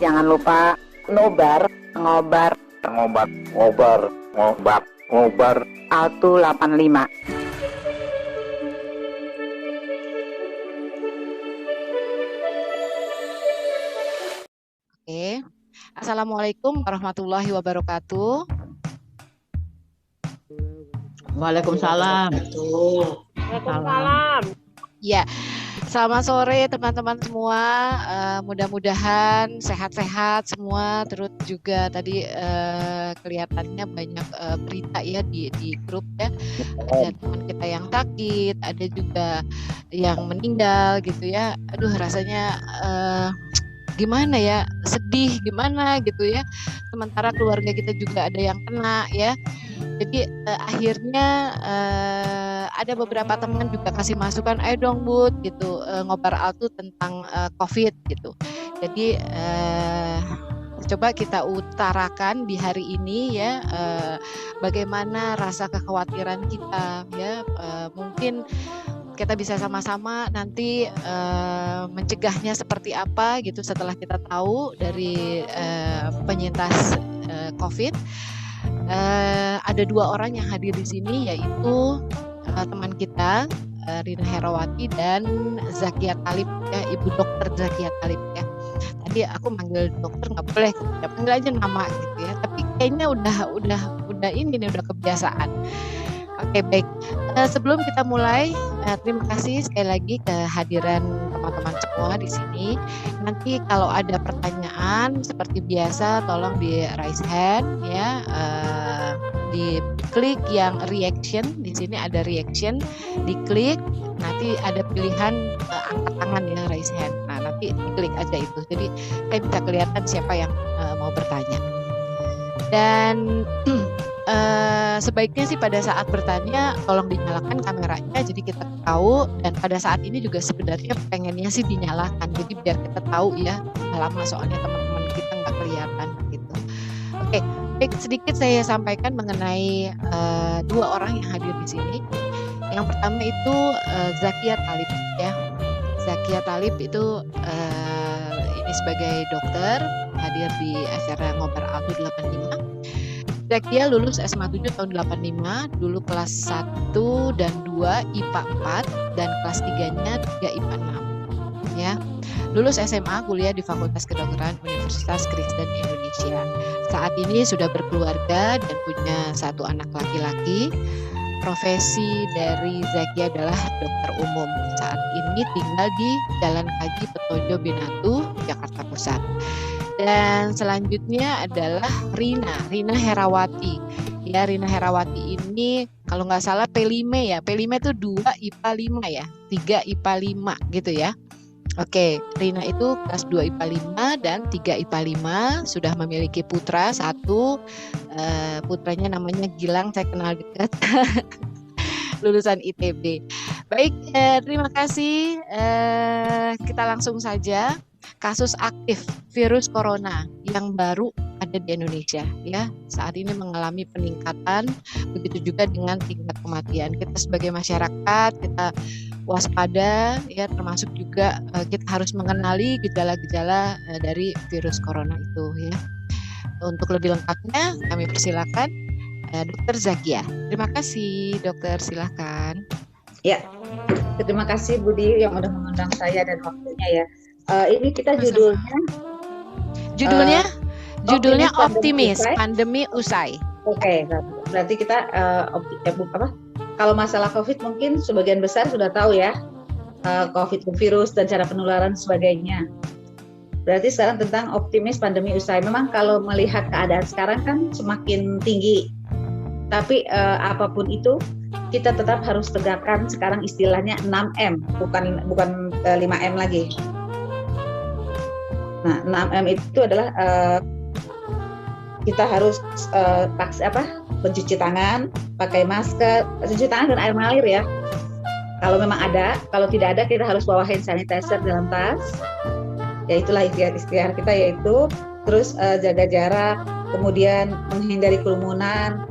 Jangan lupa nobar, ngobar, Altu 85. Oke. Assalamualaikum warahmatullahi wabarakatuh. Waalaikumsalam. Waalaikumsalam. Ya, selamat sore teman-teman semua. Mudah-mudahan sehat-sehat semua. Terus juga tadi kelihatannya banyak berita ya di grup ya. Ada teman kita yang sakit, ada juga yang meninggal gitu ya. Aduh, rasanya gimana ya, sedih gimana gitu ya. Sementara keluarga kita juga ada yang kena ya. Jadi akhirnya ada beberapa teman juga kasih masukan, ayo dong Bud gitu, ngobar Altu tentang COVID gitu. Jadi coba kita utarakan di hari ini ya, bagaimana rasa kekhawatiran kita ya. Mungkin kita bisa sama-sama nanti mencegahnya seperti apa gitu setelah kita tahu dari penyintas COVID. Ada 2 orang yang hadir di sini, yaitu teman kita Rina Herawati dan Zakia Talib ya, Ibu Dokter Zakia Talib ya. Tadi aku manggil dokter nggak boleh, ya, panggil aja nama gitu ya. Tapi kayaknya udah ini nih, udah kebiasaan. Oke, baik. Sebelum kita mulai, terima kasih sekali lagi kehadiran teman-teman semua di sini. Nanti kalau ada pertanyaan seperti biasa, tolong di raise hand ya, diklik yang reaction. Di sini ada reaction, diklik. Nanti ada pilihan angkat tangan ya, raise hand. Nah, nanti diklik aja itu. Jadi saya bisa kelihatan siapa yang mau bertanya. Dan sebaiknya sih pada saat bertanya tolong dinyalakan kameranya, jadi kita tahu. Dan pada saat ini juga sebenarnya pengennya sih dinyalakan, jadi biar kita tahu ya, lama soalnya teman-teman kita nggak kelihatan gitu. Oke, baik, sedikit saya sampaikan mengenai 2 orang yang hadir di sini. Yang pertama itu Zakia Talib ya. Zakia Talib itu ini sebagai dokter hadir di acara Ngobar Altu 85. Zakia lulus SMA 7 tahun 85, dulu kelas 1 dan 2 IPA 4 dan kelas 3-nya 3 IPA 6 ya. Lulus SMA, kuliah di Fakultas Kedokteran Universitas Kristen Indonesia. Saat ini sudah berkeluarga dan punya 1 anak laki-laki. Profesi dari Zakia adalah dokter umum. Saat ini tinggal di Jalan Kaji Petojo Binatu, Jakarta Pusat. Dan selanjutnya adalah Rina Herawati. Ya, Rina Herawati ini kalau nggak salah P5 ya. P5 itu 2 IPA 5 ya. 3 IPA 5 gitu ya. Oke, Rina itu kelas 2 IPA 5 dan 3 IPA 5. Sudah memiliki putra 1. Putranya namanya Gilang, saya kenal dekat. Lulusan ITB. Baik, terima kasih. Kita langsung saja. Kasus aktif virus corona yang baru ada di Indonesia ya, saat ini mengalami peningkatan, begitu juga dengan tingkat kematian. Kita sebagai masyarakat kita waspada ya, termasuk juga kita harus mengenali gejala-gejala dari virus corona itu ya. Untuk lebih lengkapnya kami persilakan Dokter Zakia. Terima kasih Dokter, silakan. Ya, terima kasih Budi yang udah mengundang saya dan waktunya ya. Ini kita judulnya optimis pandemi usai. Oke, berarti kita kalau masalah COVID mungkin sebagian besar sudah tahu ya, COVID virus dan cara penularan sebagainya. Berarti sekarang tentang optimis pandemi usai. Memang kalau melihat keadaan sekarang kan semakin tinggi, tapi apapun itu kita tetap harus tegakkan sekarang istilahnya 6M, bukan 5M lagi. Nah, 6M itu adalah kita harus mencuci tangan, pakai masker, cuci tangan dan air mengalir ya. Kalau memang ada, kalau tidak ada kita harus bawa hand sanitizer dalam tas. Ya itulah ikhtiar kita, yaitu terus jaga jarak, kemudian menghindari kerumunan,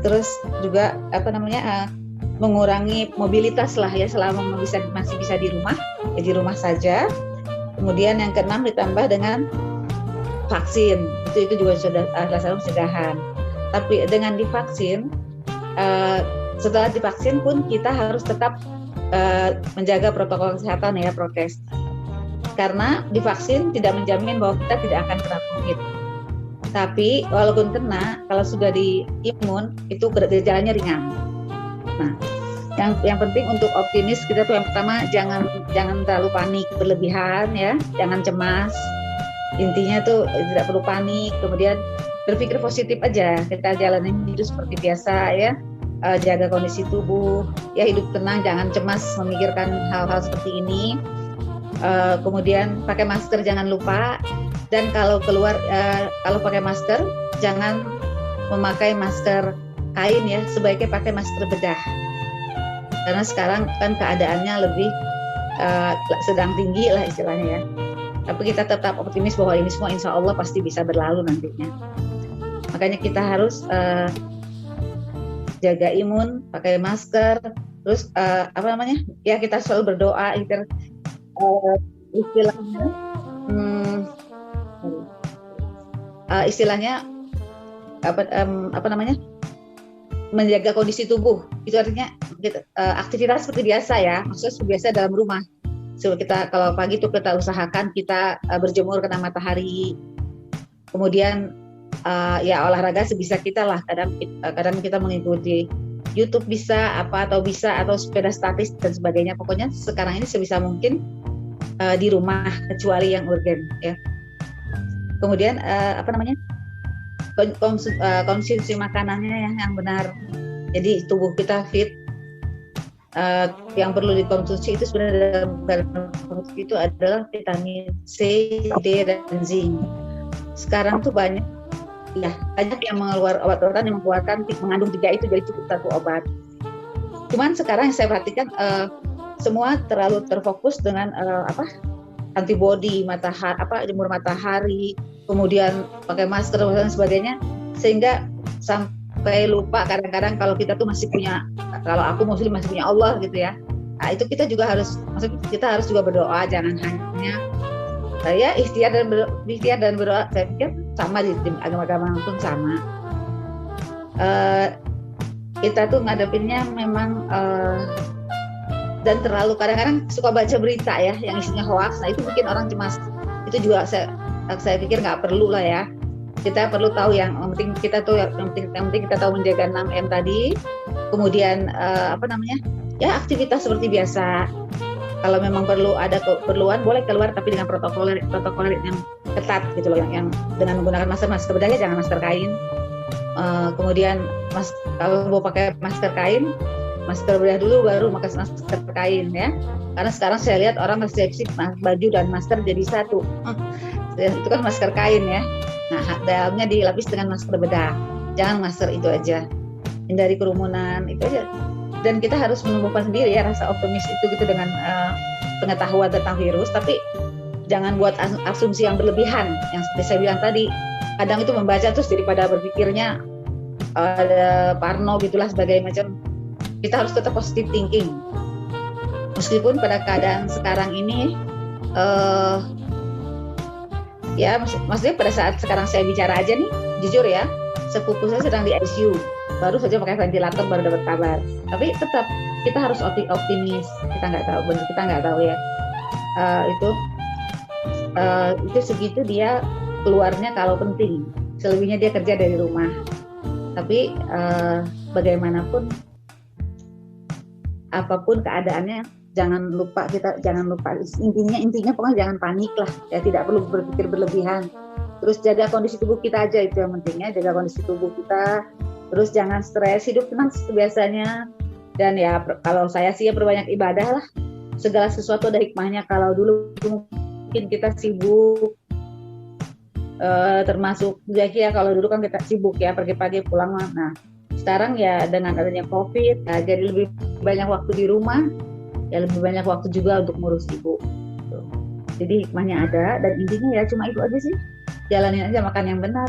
terus juga mengurangi mobilitas lah ya, selama masih bisa di rumah, ya di rumah saja. Kemudian yang keenam ditambah dengan vaksin, itu juga sudah salah satu pencegahan. Tapi dengan divaksin, setelah divaksin pun kita harus tetap menjaga protokol kesehatan ya, prokes. Karena divaksin tidak menjamin bahwa kita tidak akan kena COVID. Tapi walaupun kena, kalau sudah diimun itu gejalanya ringan. Nah, yang penting untuk optimis kita tuh yang pertama jangan terlalu panik berlebihan ya, jangan cemas. Intinya tuh tidak perlu panik, kemudian berpikir positif aja, kita jalanin hidup seperti biasa ya, jaga kondisi tubuh, ya hidup tenang, jangan cemas memikirkan hal-hal seperti ini. Kemudian pakai masker jangan lupa, dan kalau keluar kalau pakai masker jangan memakai masker kain ya, sebaiknya pakai masker bedah. Karena sekarang kan keadaannya lebih sedang tinggi lah istilahnya ya. Tapi kita tetap optimis bahwa ini semua insya Allah pasti bisa berlalu nantinya. Makanya kita harus jaga imun, pakai masker, terus ya kita selalu berdoa, istilahnya menjaga kondisi tubuh. Itu artinya aktivitas seperti biasa ya, maksudnya seperti biasa dalam rumah. So, kita kalau pagi itu kita usahakan kita berjemur kena matahari, kemudian ya olahraga sebisa kita lah. Kadang kita mengikuti YouTube atau sepeda statis dan sebagainya. Pokoknya sekarang ini sebisa mungkin di rumah kecuali yang urgen ya. Kemudian konsumsi makanannya yang benar. Jadi tubuh kita fit. Yang perlu dikonsumsi itu sebenarnya dalam konsumsi itu adalah vitamin C, D, dan zinc. Sekarang tuh banyak yang obat-obatan yang mengandung 3 itu, jadi cukup 1 obat. Cuman sekarang yang saya perhatikan semua terlalu terfokus dengan antibody, jemur matahari, kemudian pakai masker dan sebagainya, sehingga sampai lupa kadang-kadang kalau kita tuh masih punya, kalau aku muslim masih punya Allah gitu ya. Nah, itu kita juga harus, maksudnya kita harus juga berdoa, jangan hanya ikhtiar dan berdoa. Saya pikir sama di agama-agama pun sama. Kita tuh ngadepinnya memang dan terlalu kadang-kadang suka baca berita ya yang isinya hoax. Nah, itu bikin orang cemas. Itu juga saya pikir nggak perlu lah ya. Kita perlu tahu yang penting kita tuh yang penting kita tahu menjaga 6M tadi. Kemudian ya aktivitas seperti biasa. Kalau memang perlu ada keperluan boleh keluar, tapi dengan protokol yang ketat gitu loh, yang dengan menggunakan masker bedahnya jangan masker kain. Kemudian kalau mau pakai masker kain, masker bedah dulu baru pakai masker kain ya. Karena sekarang saya lihat orang resepsi baju dan masker jadi satu. Itu kan masker kain ya. Nah, dalamnya dilapis dengan masker bedah. Jangan masker itu aja. Hindari kerumunan itu aja. Dan kita harus menumbuhkan sendiri ya rasa optimis itu gitu dengan pengetahuan tentang virus, tapi jangan buat asumsi yang berlebihan. Yang seperti saya bilang tadi, kadang itu membaca terus daripada berpikirnya ada parno gitulah sebagai macam. Kita harus tetap positive thinking. Meskipun pada keadaan sekarang ini ya maksudnya pada saat sekarang saya bicara aja nih, jujur ya, sepupu saya sedang di ICU, baru saja pakai ventilator baru dapat kabar. Tapi tetap kita harus optimis. Kita nggak tahu ya. Itu segitu dia keluarnya kalau penting. Selebihnya dia kerja dari rumah. Tapi bagaimanapun, apapun keadaannya, jangan lupa intinya pokoknya jangan panik lah ya, tidak perlu berpikir berlebihan. Terus jaga kondisi tubuh kita aja, itu yang pentingnya, jaga kondisi tubuh kita. Terus jangan stres, hidup tenang seperti biasanya. Dan ya kalau saya sih ya perbanyak ibadah lah. Segala sesuatu ada hikmahnya. Kalau dulu mungkin kita sibuk, termasuk ya kalau dulu kan kita sibuk ya pagi-pagi pulang. Nah sekarang ya dengan adanya COVID ya, jadi lebih banyak waktu di rumah. Ya lebih banyak waktu juga untuk ngurus ibu. Jadi hikmahnya ada, dan intinya ya cuma itu aja sih. Jalanin aja, makan yang benar.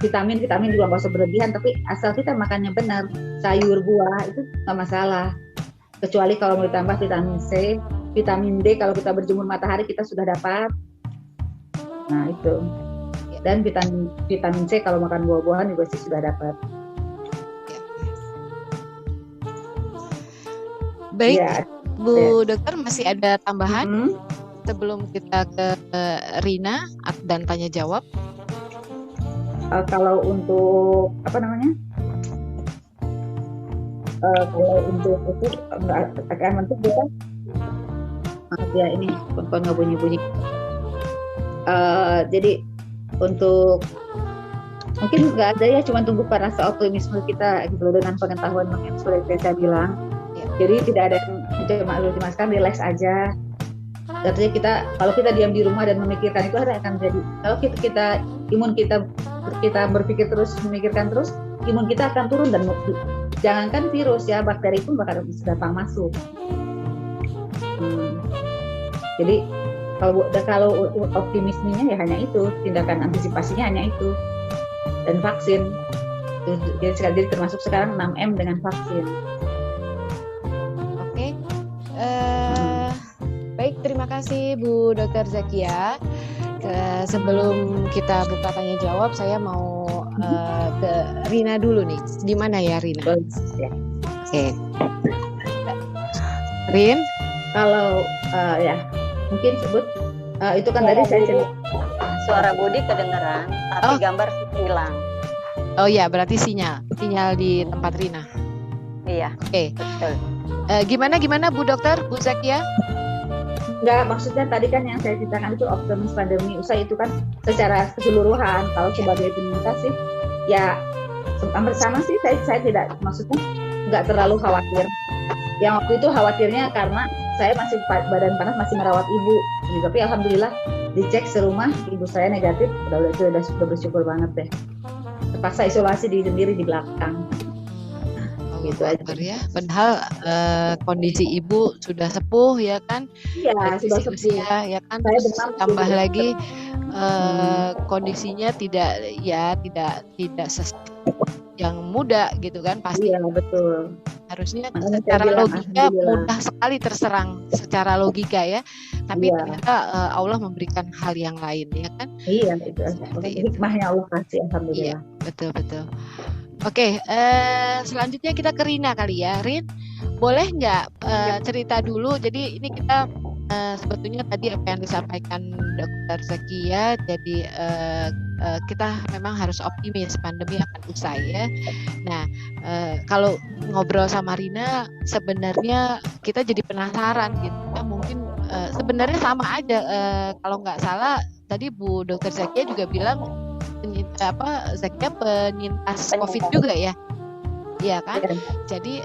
Vitamin juga nggak usah berlebihan, tapi asal kita makannya benar, sayur buah itu nggak masalah. Kecuali kalau mau ditambah vitamin C, vitamin D kalau kita berjemur matahari kita sudah dapat. Nah itu. Dan vitamin C kalau makan buah-buahan juga sih sudah dapat. Baik, Ya. Bu Dokter masih ada tambahan sebelum kita ke Rina dan tanya jawab? Kalau untuk apa namanya? Kalau untuk itu akan bentuk kita. Maaf ya ini telepon nggak bunyi-bunyi. Jadi untuk mungkin nggak ada ya, cuma tunggu rasa optimisme kita gitu dengan pengetahuan yang seperti saya bilang. Jadi tidak ada yang dimaskan, relax aja. Artinya kalau kita diam di rumah dan memikirkan itu akan jadi. Kalau kita imun kita berpikir terus, memikirkan terus, imun kita akan turun dan jangankan virus ya, bakteri pun bakal gampang masuk. Jadi kalau optimismenya ya hanya itu, tindakan antisipasinya hanya itu, dan vaksin. Jadi termasuk sekarang 6M dengan vaksin. Oke, baik, terima kasih Bu Dokter Zakia. Sebelum kita buka tanya jawab, saya mau ke Rina dulu nih. Di mana ya Rina? Oke. Rin, kalau ya mungkin sebut itu kan tadi saya cerita. Suara Budi kedengeran, tapi gambar hilang. Oh ya, berarti sinyal di tempat Rina. Iya. Oke. Betul. Gimana Bu Dokter, Bu Zakia? Enggak, maksudnya tadi kan yang saya ceritakan itu optimis pandemi usai itu kan secara keseluruhan. Kalau sebagai penyintas sih, ya hampir sama sih. Saya tidak, maksudnya nggak terlalu khawatir. Yang waktu itu khawatirnya karena saya masih badan panas, masih merawat ibu. Tapi alhamdulillah dicek serumah ibu saya negatif. Sudah bersyukur banget deh. Terpaksa isolasi diri sendiri di belakang. Gitu aja ya. Padahal kondisi ibu sudah sepuh ya kan? Iya, sudah sepuh ya kan. Tambah lagi kondisinya tidak yang muda gitu kan, pasti. Iya, betul. Harusnya secara logika mudah sekali terserang secara logika ya. Tapi ternyata Allah memberikan hal yang lain ya kan? Iya, itu. Hikmahnya Allah kasih, alhamdulillah. Iya, betul. Oke, selanjutnya kita ke Rina kali ya. Rin, boleh nggak cerita dulu? Jadi ini kita sebetulnya tadi apa yang disampaikan Dokter Zakia, jadi kita memang harus optimis pandemi akan usai ya. Nah, kalau ngobrol sama Rina, sebenarnya kita jadi penasaran gitu. Mungkin sebenarnya sama aja. Kalau nggak salah, tadi Bu Dokter Zakia juga bilang Zakia penyintas COVID juga ya. Iya kan? Jadi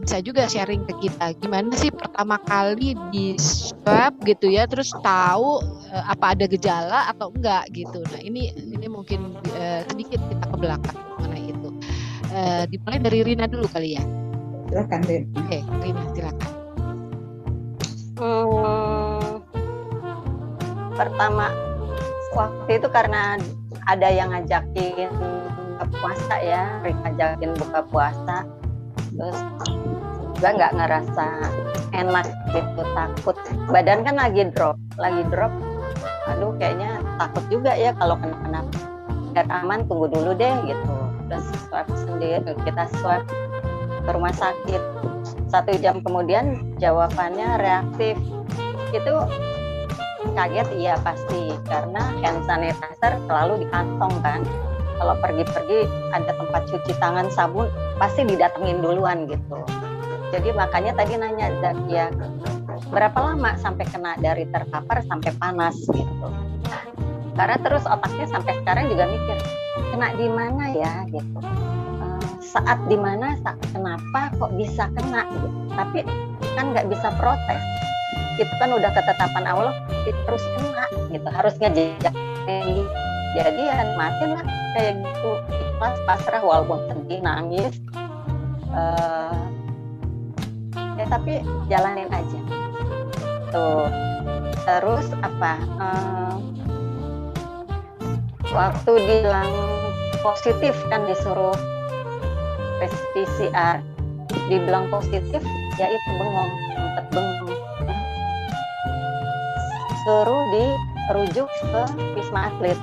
bisa juga sharing ke kita gimana sih pertama kali di swab gitu ya, terus tahu apa ada gejala atau enggak gitu. Nah ini mungkin sedikit kita ke belakang mengenai itu. Dimulai dari Rina dulu kali ya. Silakan Rin. Oke, Rina silakan. Pertama waktu itu karena ada yang ngajakin buka puasa ya, ngajakin buka puasa, terus juga nggak ngerasa enak gitu, takut. Badan kan lagi drop, aduh kayaknya takut juga ya kalau kena biar aman tunggu dulu deh gitu. Terus swab sendiri, kita swab ke rumah sakit. 1 jam kemudian jawabannya reaktif. Itu kaget, iya pasti, karena hand sanitizer selalu di kantong kan. Kalau pergi-pergi ada tempat cuci tangan, sabun pasti didatengin duluan gitu. Jadi makanya tadi nanya ya berapa lama sampai kena dari terpapar sampai panas gitu. Karena terus otaknya sampai sekarang juga mikir kena di mana ya gitu. Saat di mana, kenapa kok bisa kena gitu. Tapi kan nggak bisa protes. Itu kan udah ketetapan Allah, terus kena gitu, harusnya jejak. Jadi ya makin lah kayak gitu, ikhlas, pasrah, walaupun sedih, nangis, ya tapi jalanin aja. Tuh, terus apa? Waktu bilang positif kan disuruh tes PCR, dibilang positif, ya itu bengong, sempet bengong. suruh dirujuk ke Wisma Atlet.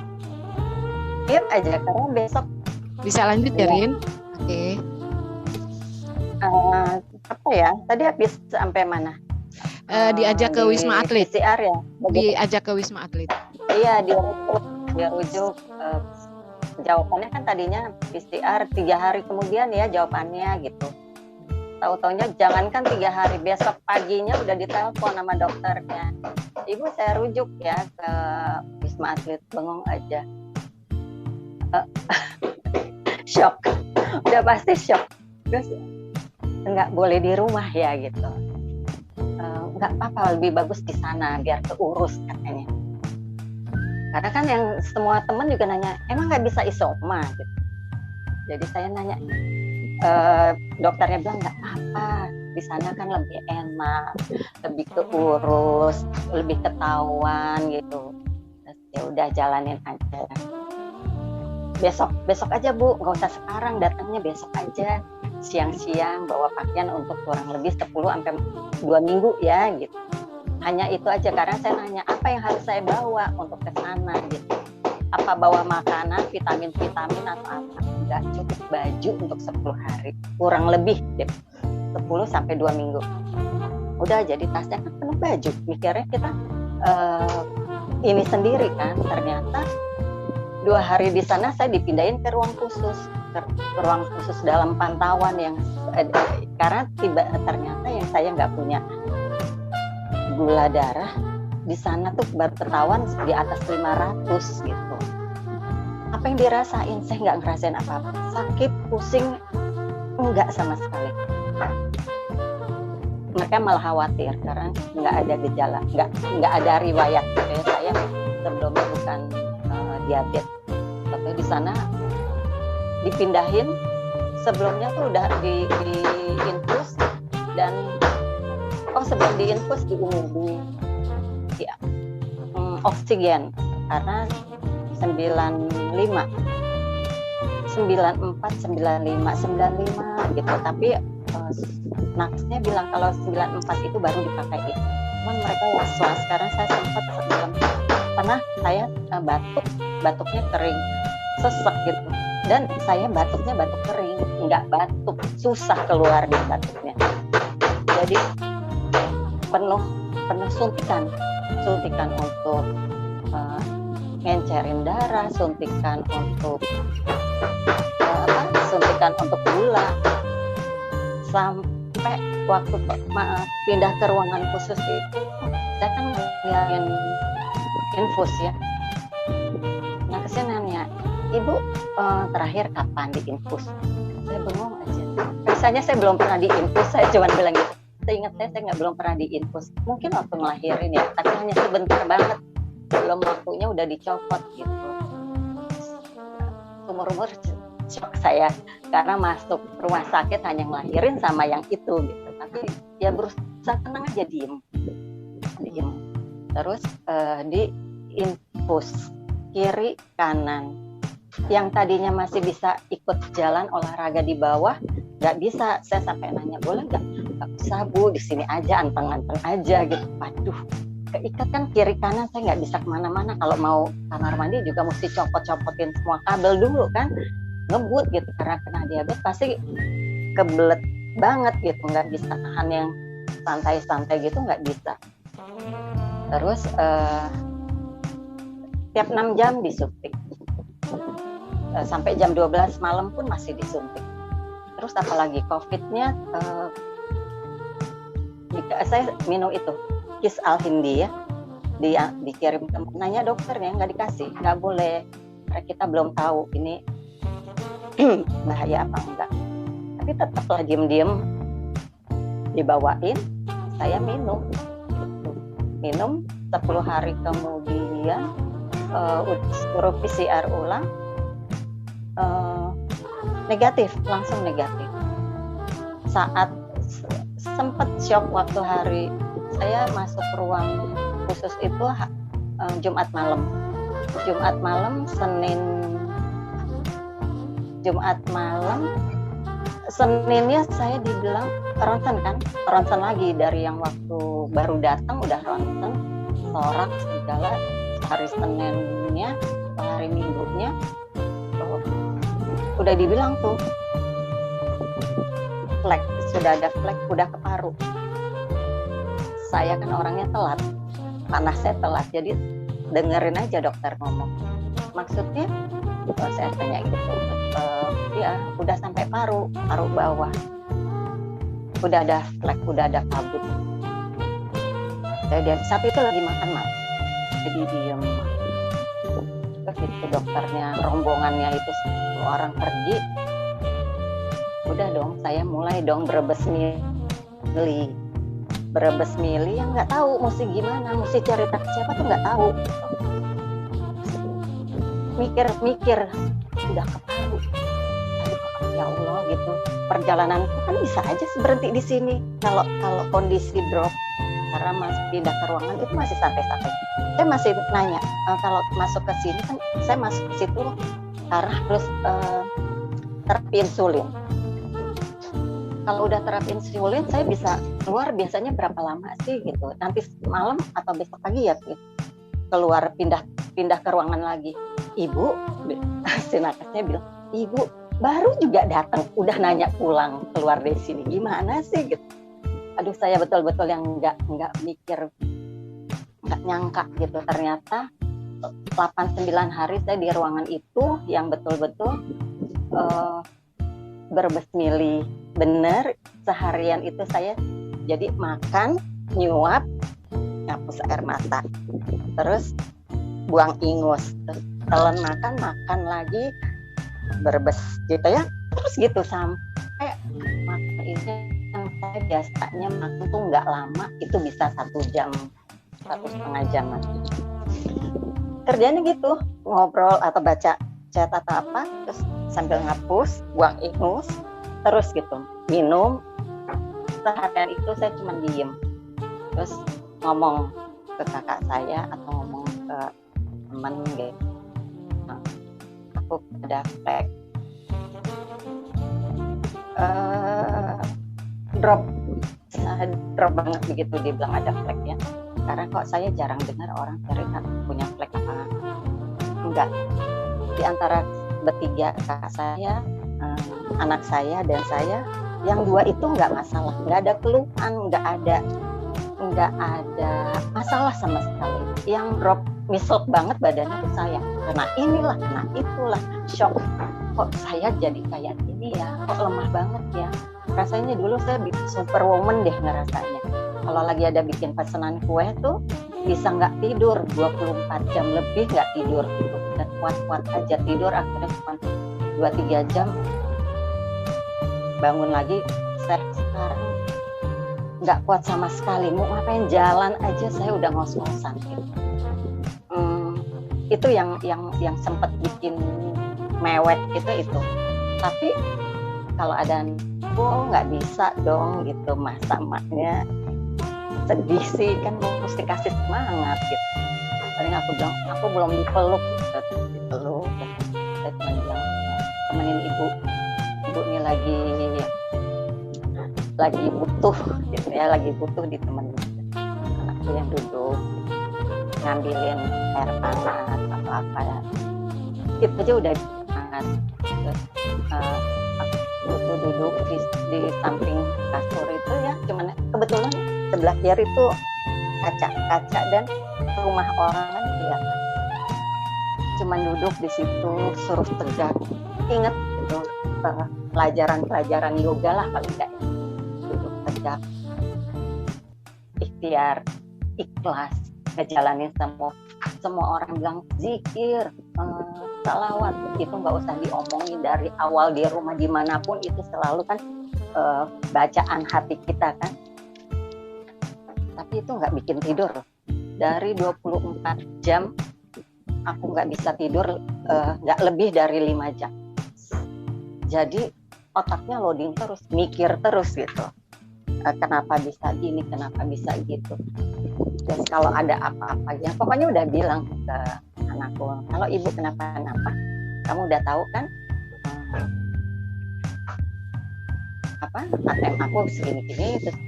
Lihat aja karena besok Bisa lanjut ya, Rin? Oke. apa ya? Tadi habis sampai mana? Diajak ke Di Wisma Atlet. PCR ya. Diajak ke Wisma Atlet. Iya, dirujuk. Jawabannya kan tadinya PCR 3 hari kemudian ya jawabannya gitu. Tahu-taunya jangankan 3 hari, besok paginya udah ditelepon sama dokternya. Ibu saya rujuk ya ke Wisma Atlet. Bengong aja. Shock. Udah pasti shock. Terus nggak boleh di rumah ya gitu. Nggak apa-apa, lebih bagus di sana biar keurus katanya. Karena kan yang semua teman juga nanya, emang nggak bisa isoma gitu. Jadi saya nanya, dokternya bilang nggak apa-apa, di sana kan lebih enak, lebih keurus, lebih ketahuan gitu. Terus ya udah jalanin aja. Besok aja Bu, nggak usah sekarang, datangnya besok aja. Siang-siang bawa pakaian untuk kurang lebih 10-2 minggu ya gitu. Hanya itu aja, karena saya nanya apa yang harus saya bawa untuk ke sana gitu. Apa bawa makanan, vitamin atau apa? Enggak, cukup baju untuk 10 hari. Kurang lebih gitu. 10-2 minggu. Udah, jadi tasnya kan penuh baju. Mikirnya kita ini sendiri kan, ternyata 2 hari di sana saya dipindahin ke ruang khusus dalam pantauan yang karena ternyata yang saya nggak punya gula darah di sana tuh baru ketahuan di atas 500 gitu. Apa yang dirasain? Saya nggak ngerasain apa-apa. Sakit, pusing, enggak sama sekali. Mereka malah khawatir karena nggak ada gejala, nggak ada riwayat. Kayak saya sebelumnya bukan diabetes, tapi di sana dipindahin, sebelumnya tuh udah di infus dan sebelum di infus di ya, oksigen karena 95 gitu, tapi nakesnya bilang kalau 94 itu baru dipakai. Cuman mereka was-was karena saya sempat pernah saya batuknya kering, sesek gitu. Dan saya batuknya batuk kering, nggak batuk, susah keluar di batuknya. Jadi penuh suntikan untuk ngencerin darah, suntikan untuk gula. Sampai waktu pindah ke ruangan khusus itu, saya kan ngeliatin infus ya. Nah, kesini nanya, Ibu terakhir kapan diinfus? Saya bengong aja. Biasanya saya belum pernah diinfus, saya cuma bilang gitu. Seingat saya belum pernah diinfus. Mungkin waktu ngelahirin ya, tapi hanya sebentar banget. Belum waktunya udah dicopot gitu. Umur shock saya karena masuk rumah sakit hanya ngelahirin sama yang itu gitu. Tapi ya berusaha tenang aja, diem. Terus diinfus kiri kanan. Yang tadinya masih bisa ikut jalan olahraga di bawah, nggak bisa. Saya sampai nanya, boleh nggak bisa Bu, di sini aja, anteng-anteng aja gitu. Waduh, keikat kan kiri kanan, saya nggak bisa kemana-mana. Kalau mau kamar mandi juga mesti copot-copotin semua kabel dulu kan, ngebut gitu. Karena kena diabetes pasti kebelet banget gitu, nggak bisa tahan yang santai-santai gitu, nggak bisa. Terus tiap 6 jam disuntik. Sampai jam 12 malam pun masih disuntik. Terus apalagi COVID-nya, saya minum itu Kis Al-Hindi ya, dikirim, nanya dokternya, nggak dikasih, nggak boleh, karena kita belum tahu ini bahaya apa enggak. Tapi tetaplah diem-diem dibawain, saya minum 10 hari kemudian suruh PCR ulang, langsung negatif. Saat sempat shock waktu hari saya masuk ruang khusus itu Jumat malam, Seninnya saya dibilang ronsen lagi dari yang waktu baru datang udah ronsen, torak segala, hari Seninnya, hari Minggunya udah dibilang tuh flek, sudah ada flek, udah ke paru. Saya kan orangnya telat, panasnya telat, jadi dengerin aja dokter ngomong. Maksudnya saya tanya gitu, ya udah sampai paru bawah, udah ada flek, udah ada kabut. Saya saat itu lagi makan jadi diem. Begitu dokternya, rombongannya itu 10 orang pergi, udah dong saya mulai dong berebes mili yang nggak tahu mesti gimana, mesti cerita ke siapa tuh nggak tahu. Mikir udah ke paru, aduh ya Allah gitu. Perjalanan kan bisa aja berhenti di sini kalau kondisi drop, karena masih pindah ke ruangan itu masih santai-santai. Saya masih nanya, kalau masuk ke sini kan saya masuk ke situ karena harus terapi insulin. Kalau udah terapi insulin saya bisa keluar biasanya berapa lama sih gitu, nanti malam atau besok pagi ya keluar, pindah ke ruangan lagi. Ibu, si nakesnya bilang, ibu baru juga datang udah nanya pulang keluar dari sini, gimana sih gitu. Aduh, saya betul-betul yang nggak mikir, nggak nyangka gitu. Ternyata 8-9 hari saya di ruangan itu yang betul-betul berbesmili bener. Seharian itu saya jadi makan, nyuap, ngapus air mata, terus buang ingus, terus telan makan lagi, berbes gitu ya, terus gitu sampai makan itu yang saya biasanya makan tuh nggak lama, itu bisa 1 jam, 1,5 jam. Kerjanya gitu, ngobrol atau baca chat atau apa, terus sambil ngapus, buang ingus, terus gitu, minum. Seharian itu saya cuma diem, terus ngomong ke kakak saya atau ngomong ke teman gitu, aku ada flek, drop banget begitu dibilang ada flek ya. Karena kok saya jarang dengar orang cerita punya flek apa enggak. Di antara bertiga, kakak saya, anak saya dan saya, yang 2 itu nggak masalah, nggak ada keluhan, nggak ada masalah sama sekali. Yang drop mislek banget badannya tuh saya, kena inilah, kena itulah, shock. Kok saya jadi kayak ini ya, kok lemah banget ya. Rasanya dulu saya superwoman deh ngerasanya. Kalau lagi ada bikin pesanan kue tuh bisa nggak tidur 24 jam lebih nggak tidur gitu, dan kuat-kuat aja tidur, akhirnya cuma 2-3 jam bangun lagi. Saya sekarang nggak kuat sama sekali, mau ngapain jalan aja saya udah ngos-ngosan gitu. Itu yang sempat bikin mewek itu. Tapi kalau ada nggak bisa dong gitu, masa emaknya sedih sih, kan mesti kasih semangat gitu. Paling aku bilang, aku belum dipeluk gitu. Saya cuma bilang, temenin ibu ini lagi butuh gitu ya, lagi butuh ditemenin. Anakku yang duduk ngambilin air panas atau apa ya, itu aja udah sangat. Terus aku duduk di samping kasur itu ya, cuman kebetulan sebelah kiri itu kaca dan rumah orang kan kelihatan. Cuman duduk di situ, suruh tegak, inget itu pelajaran yoga lah paling enggak, duduk tegak, ikhtiar, ikhlas, ngejalanin semua orang bilang zikir, salawat, itu nggak usah diomongin dari awal di rumah dimanapun, itu selalu kan bacaan hati kita kan. Tapi itu nggak bikin tidur. Dari 24 jam aku nggak bisa tidur, nggak lebih dari 5 jam. Jadi otaknya loading terus, mikir terus gitu. Kenapa bisa gini, kenapa bisa gitu. Terus kalau ada apa-apa ya, pokoknya udah bilang ke anakku, kalau ibu kenapa-napa, kamu udah tahu kan ATM aku segini-gini, terus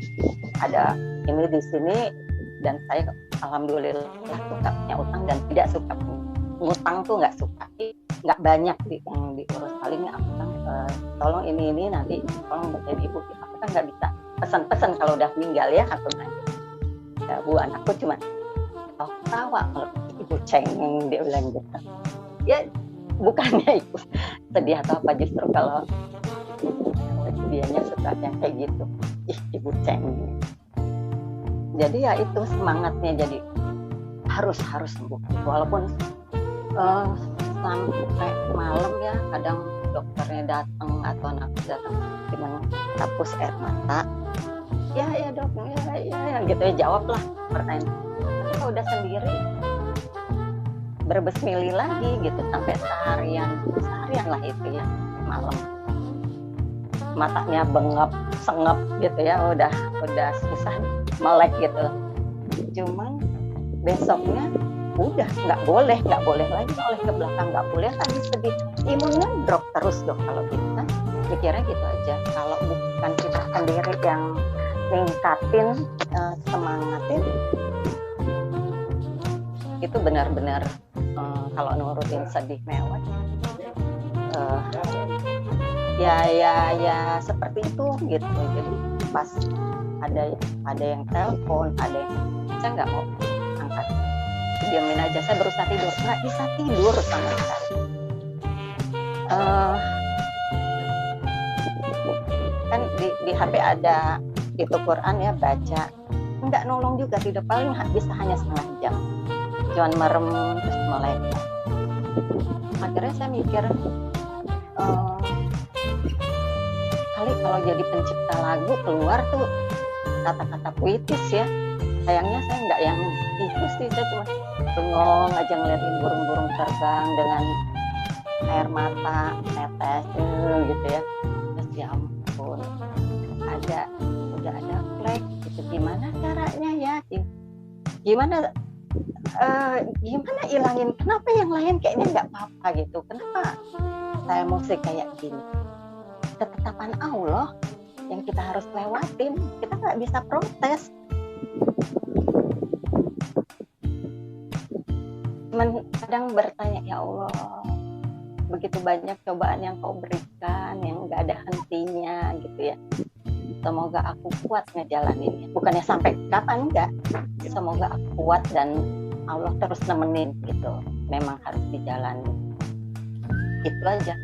ada ini di sini, dan saya alhamdulillah suka punya utang dan tidak suka ngutang tuh nggak suka, nggak banyak yang diurus, palingnya aku kan tolong ini nanti tolong bagian ibu, aku kan nggak bisa pesan-pesan kalau udah meninggal ya, aku bilang ya, bu anakku cuma tawa kalau ibu cengeng, dia bilang gitu ya, bukannya ibu sedih atau apa, justru kalau dianya suka yang kayak gitu, ibu cengeng. Jadi ya itu semangatnya, jadi harus sembuh walaupun sampai malam ya, kadang dokternya datang atau anak datang dengan hapus air mata, ya dok, ya gitu ya, jawablah pertanyaan. Tapi kalau udah sendiri berbesmili lagi gitu sampai seharian lah itu ya, malam matanya bengap sengap gitu ya, udah susah melek gitu. Cuman besoknya udah nggak boleh lagi oleh ke belakang, nggak boleh lagi sedih, imunnya drop terus dong. Kalau kita mikirnya gitu aja, kalau bukan kita sendiri yang ningkatin semangatin, itu benar-benar kalau nurutin sedih mewah ya seperti itu gitu. Jadi pas ada yang telepon, ada yang saya nggak mau angkat, diamin aja, saya berusaha tidur, nggak bisa tidur sama sekali. Kan di HP ada itu Quran ya, baca, nggak nolong juga, tidur paling bisa hanya setengah jam, cuman merem terus melek. Akhirnya saya mikir kali kalau jadi pencipta lagu keluar tuh kata-kata puitis ya. Sayangnya saya nggak yang itu sih, saya cuma bengong aja ngeliatin burung-burung terbang dengan air mata netes gitu ya. Terus ya ampun, udah ada flag gitu, gimana caranya ya, gimana ilangin, kenapa yang lain kayaknya nggak apa-apa gitu, kenapa saya mesti kayak gini. Ketetapan Allah yang kita harus lewatin, kita nggak bisa protes. Kadang bertanya, ya Allah, begitu banyak cobaan yang kau berikan yang nggak ada hentinya gitu ya, semoga aku kuat ngejalaninnya, bukannya sampai kapan, enggak, semoga aku kuat dan Allah terus nemenin gitu, memang harus dijalani. Itu aja.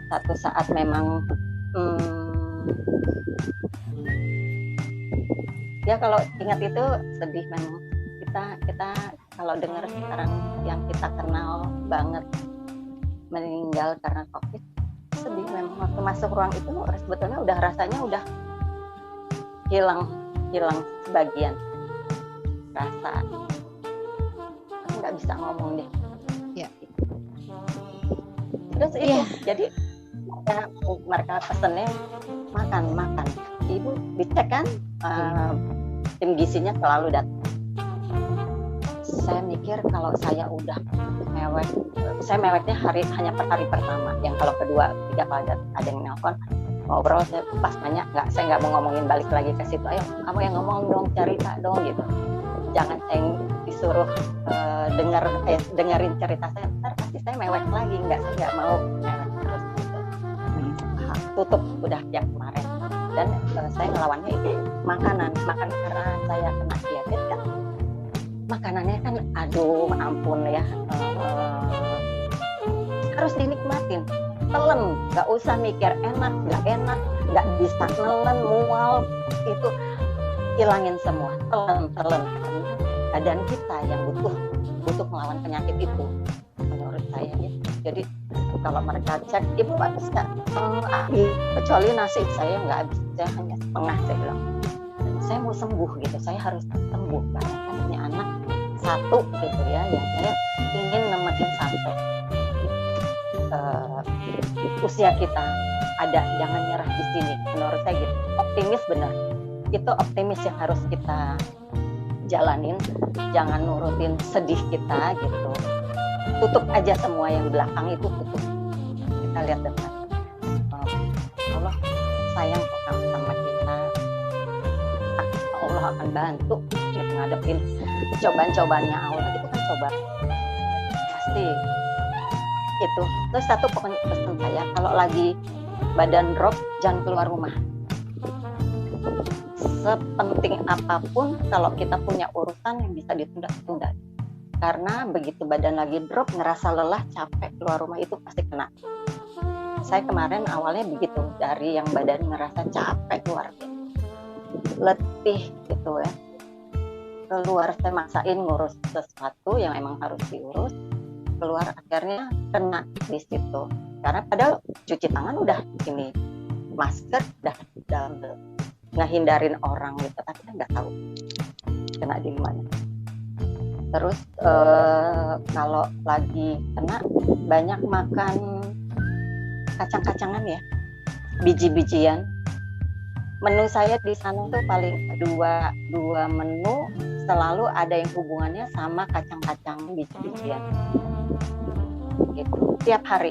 Satu saat memang ya kalau ingat itu sedih memang. Kita kalau dengar sekarang yang kita kenal banget meninggal karena COVID, sedih memang. Waktu masuk ruang itu sebetulnya udah rasanya udah hilang sebagian rasa, nggak bisa ngomong deh ya. Terus itu jadi mereka pesennya makan, ibu dicek kan, tim gizinya selalu datang. Saya mikir kalau saya udah mewek, saya meweknya hanya per hari pertama, yang kalau kedua tiga kali ada yang nelpon ngobrol, saya pas nanya, saya nggak mau ngomongin balik lagi ke situ, ayo kamu yang ngomong dong, cerita dong gitu, jangan saya disuruh dengerin cerita saya, ntar pasti saya mewek lagi, saya nggak mau mewek terus gitu. Tutup udah yang kemarin, dan saya ngelawannya itu makanan karena saya kena diabetes kan, makanannya kan aduh ampun ya, harus dinikmatin, telen, nggak usah mikir enak nggak enak, nggak bisa nelen mual, itu hilangin semua, telen badan kita yang butuh melawan penyakit itu menurut saya ya. Jadi kalau mereka cek, ibu habis nggak? Kecuali nasi saya nggak habis, saya hanya setengah, saya bilang saya mau sembuh gitu, saya harus sembuh karena kan punya anak satu gitu ya, yang saya ingin nemenin sampai usia kita ada, jangan nyerah di sini, menurut saya gitu. Optimis, benar, itu optimis yang harus kita jalanin, jangan nurutin sedih kita gitu, tutup aja semua yang belakang itu, tutup, kita lihat depan. Allah sayang kok sama kita, Allah akan bantu gitu, ngadepin cobaan-cobaannya Allah itu kan coba pasti itu. Terus satu pokoknya pesan saya, kalau lagi badan drop jangan keluar rumah. Sepenting apapun kalau kita punya urusan yang bisa ditunda-tunda, karena begitu badan lagi drop, ngerasa lelah, capek, keluar rumah itu pasti kena. Saya kemarin awalnya begitu, dari yang badan ngerasa capek keluar, letih gitu ya, keluar saya maksain ngurus sesuatu yang emang harus diurus, keluar akhirnya kena di situ. Karena padahal cuci tangan udah ini, masker udah dalam, ngehindarin orang gitu, tapi kan nggak tahu kena di mana. Terus kalau lagi kena, banyak makan kacang-kacangan ya, biji-bijian. Menu saya di sana tuh paling dua menu selalu ada yang hubungannya sama kacang-kacang, biji-bijian gitu, tiap hari.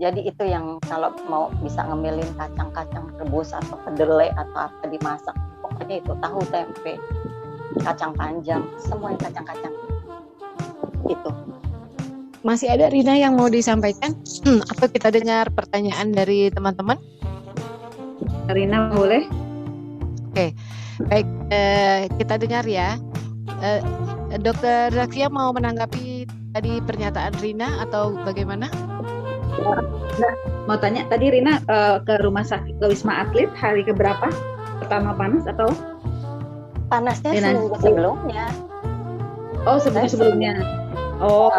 Jadi itu yang kalau mau bisa ngemilin kacang-kacang rebus atau kedelai atau apa dimasak, pokoknya itu tahu, tempe, kacang panjang, semua yang kacang-kacang itu. Masih ada Rina yang mau disampaikan? Atau kita dengar pertanyaan dari teman-teman? Rina boleh? Oke, baik, kita dengar ya. Dokter Zakia mau menanggapi tadi pernyataan Rina atau bagaimana? Mau tanya, tadi Rina ke rumah sakit, ke Wisma Atlet hari keberapa? Pertama panas atau? Panasnya Rina, seminggu sebelumnya. Oh, sebelumnya. Oh,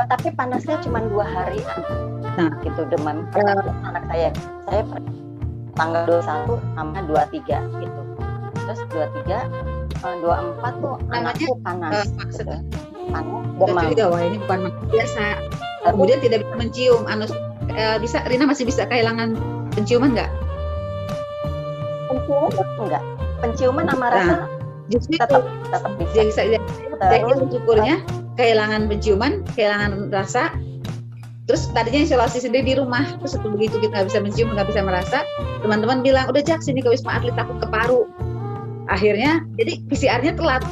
tapi panasnya cuma 2 hari. Nah, gitu, demam. Anak saya tanggal 21 sama 23 gitu. Terus 23, 24 tuh anakku panas. Gitu. Panas, demam. juga, wah ini bukan biasa. Kemudian tidak bisa mencium. Bisa, Rina masih bisa kehilangan penciuman nggak? Penciuman enggak. Penciuman sama rasa justru tetap bisa. Jadi syukurnya kehilangan penciuman, kehilangan rasa. Terus tadinya isolasi sendiri di rumah, terus begitu kita nggak bisa mencium, nggak bisa merasa, teman-teman bilang udah Jak sini ke Wisma Atlet, takut ke paru. Akhirnya jadi PCR-nya telat,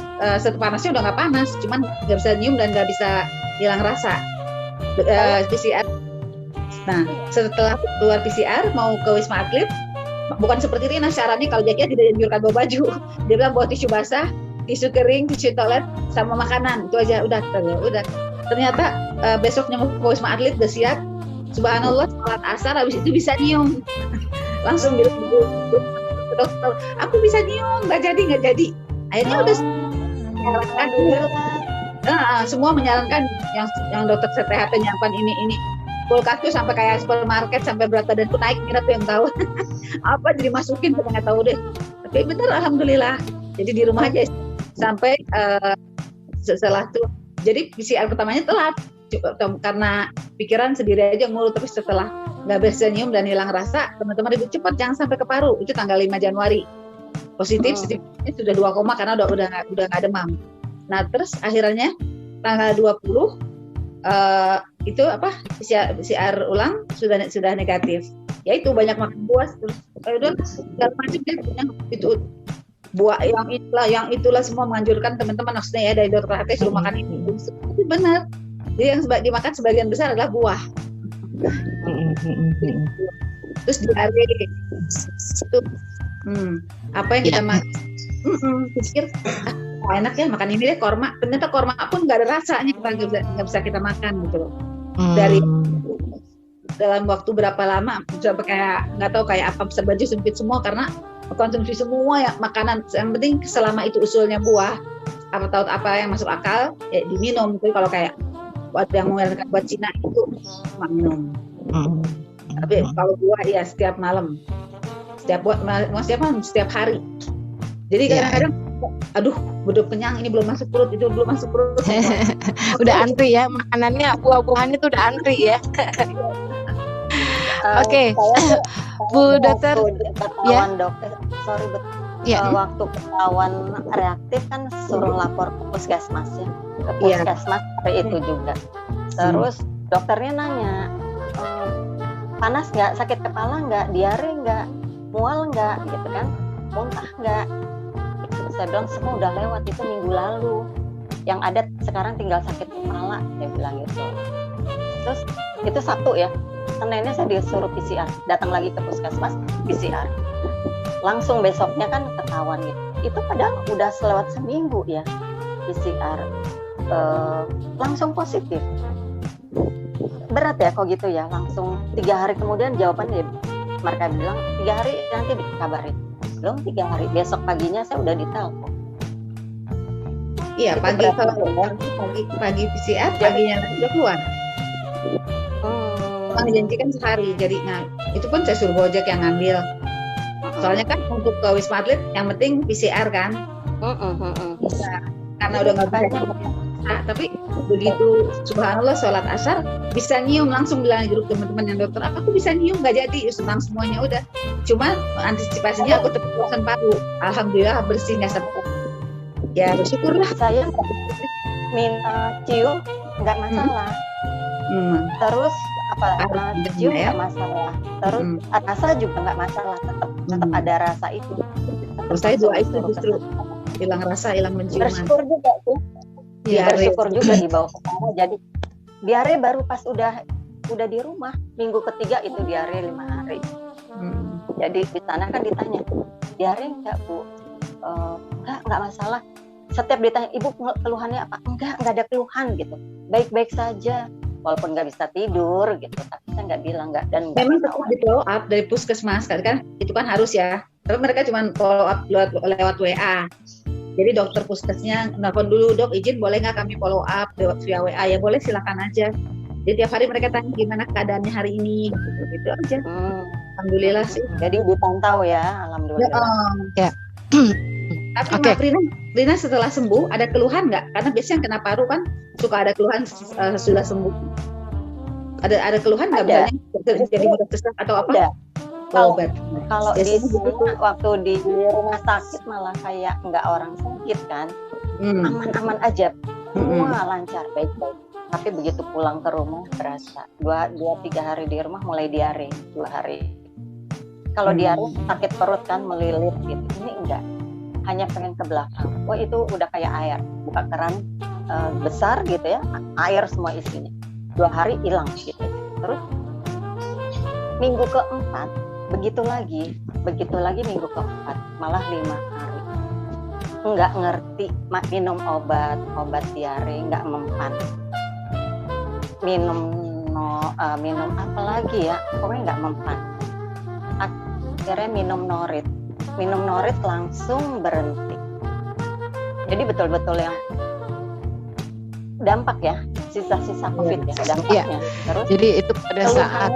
panasnya udah nggak panas, cuman nggak bisa nyium dan nggak bisa hilang rasa. PCR. Nah setelah keluar PCR mau ke Wisma Atlet, bukan seperti Rina syaratnya kalau Jakia tidak dianjurkan bawa baju, dia bilang bawa tisu basah, tisu kering, tisu toilet, sama makanan, itu aja udah. Ternyata besoknya mau ke Wisma Atlet udah siap, subhanallah sholat asar habis itu bisa nyium. Langsung bilang ke dokter, aku bisa nyium, nggak jadi. Akhirnya udah menyarankan, semua menyarankan yang dokter kesehatan nyiapkan ini. Kulkas tuh sampai kayak supermarket, sampai berat badan tuh naik, kita tuh yang tahu. Apa jadi masukin, kita nggak tahu deh. Tapi benar, alhamdulillah. Jadi di rumah aja sampai setelah tuh. Jadi PCR pertamanya telat karena pikiran sendiri aja ngurut, tapi setelah nggak bisa nyium dan hilang rasa, teman-teman ribut cepat jangan sampai ke paru. Itu tanggal 5 Januari. Positif sudah 2, karena udah nggak demam. Nah terus akhirnya tanggal 20 itu apa PCR ulang sudah negatif. Ya itu banyak makan buah terus udah segala macam deh itu. Buah yang itulah semua menganjurkan teman-teman, maksudnya ya dari dokter HT suruh makan ini. Itu benar. Jadi yang dimakan sebagian besar adalah buah. Terus diare itu apa yang kita makan? Pikir enak ya makan ini deh, korma. Ternyata korma pun nggak ada rasanya, nggak bisa kita makan gitu. Dari dalam waktu berapa lama sampai kayak nggak tahu kayak apa, bisa baju sempit semua karena konsumsi semua ya makanan. Yang penting selama itu usulnya buah, apa yang masuk akal ya diminum. Tapi kalau kayak buat yang mengeluarkan buat Cina itu minum. Tapi kalau buah ya setiap malam, setiap hari. Jadi kadang-kadang aduh udah kenyang, ini belum masuk perut, itu belum masuk perut. Udah antri ya makanannya, buah-buahannya tuh udah antri ya. Oke. Bu dokter, ya. Dokter, sorry waktu ketahuan reaktif kan suruh lapor ke puskesmas ya, ke puskesmas itu juga. Terus dokternya nanya, panas nggak, sakit kepala nggak, diare nggak, mual nggak, gitu kan, muntah nggak. Saya bilang semua udah lewat, itu minggu lalu. Yang ada sekarang tinggal sakit kepala, saya bilang gitu. Terus itu Sabtu ya, Seninnya saya disuruh PCR, datang lagi ke puskesmas PCR. Langsung besoknya kan ketahuan gitu. Itu padahal udah selewat seminggu ya PCR, langsung positif. Berat ya kok gitu ya, langsung 3 hari kemudian jawabannya mereka bilang 3 hari nanti dikabarin. Belum 3 hari, besok paginya saya udah ditelepon. Iya, Itu pagi berat kalau banget. pagi PCR, paginya nanti udah keluar. Dijanjikan sehari, jadi nah itu pun saya suruh Gojek yang ngambil. Soalnya kan untuk ke Wisma Atlet yang penting PCR kan. Bisa. Karena udah nggak bisa. Nah, tapi begitu subhanallah sholat asar bisa nyium, langsung bilang di grup teman-teman yang dokter, aku bisa nyium, nggak jadi, senang semuanya udah. Cuma antisipasinya aku tetap pasang paru. Alhamdulillah bersih, nggak sampai. Ya bersyukurlah. Saya minta cium nggak masalah. Terus cium nggak masalah. Terus rasa juga nggak masalah, tetap ada rasa itu. Terus saya doa itu justru hilang rasa, hilang menciuman. Bersyukur juga tuh. Bersyukur juga dibawa ke sana. Jadi diare baru pas udah di rumah, minggu ketiga itu diare 5 hari. Jadi di sana kan ditanya, diare enggak Bu? Enggak masalah. Setiap ditanya, Ibu keluhannya apa? Enggak ada keluhan gitu. Baik-baik saja. Walaupun nggak bisa tidur gitu, tapi saya nggak bilang nggak. Dan memang tetap di follow up dari puskesmas kan itu kan harus ya. Tapi mereka cuma follow up lewat WA. Jadi dokter puskesnya nelfon dulu, dok izin boleh nggak kami follow up via WA? Ya boleh, silakan aja. Jadi tiap hari mereka tanya gimana keadaannya hari ini, gitu aja. Alhamdulillah sih. Jadi dipantau ya, alhamdulillah. Ya. Tapi Rina setelah sembuh ada keluhan nggak? Karena biasanya yang kena paru kan suka ada keluhan sudah sembuh. Ada keluhan nggak? Jadi mudah sesak atau apa? Kalau di sini waktu di rumah sakit malah kayak nggak orang sakit kan, aman-aman aja, semua lancar baik-baik. Tapi begitu pulang ke rumah berasa 2-3 hari di rumah mulai diare 2 hari. Kalau diare sakit perut kan melilit gitu, ini enggak, hanya pengen ke belakang. Oh itu udah kayak air, buka keran besar gitu ya, air semua isinya. 2 hari hilang gitu. Terus minggu keempat begitu lagi minggu keempat malah 5 hari nggak ngerti, minum obat diare nggak mempan, minum apa lagi ya, pokoknya nggak mempan. Akhirnya minum norit langsung berhenti. Jadi betul-betul yang dampak ya, sisa-sisa COVID ya dampaknya. Iya. Terus jadi itu pada saat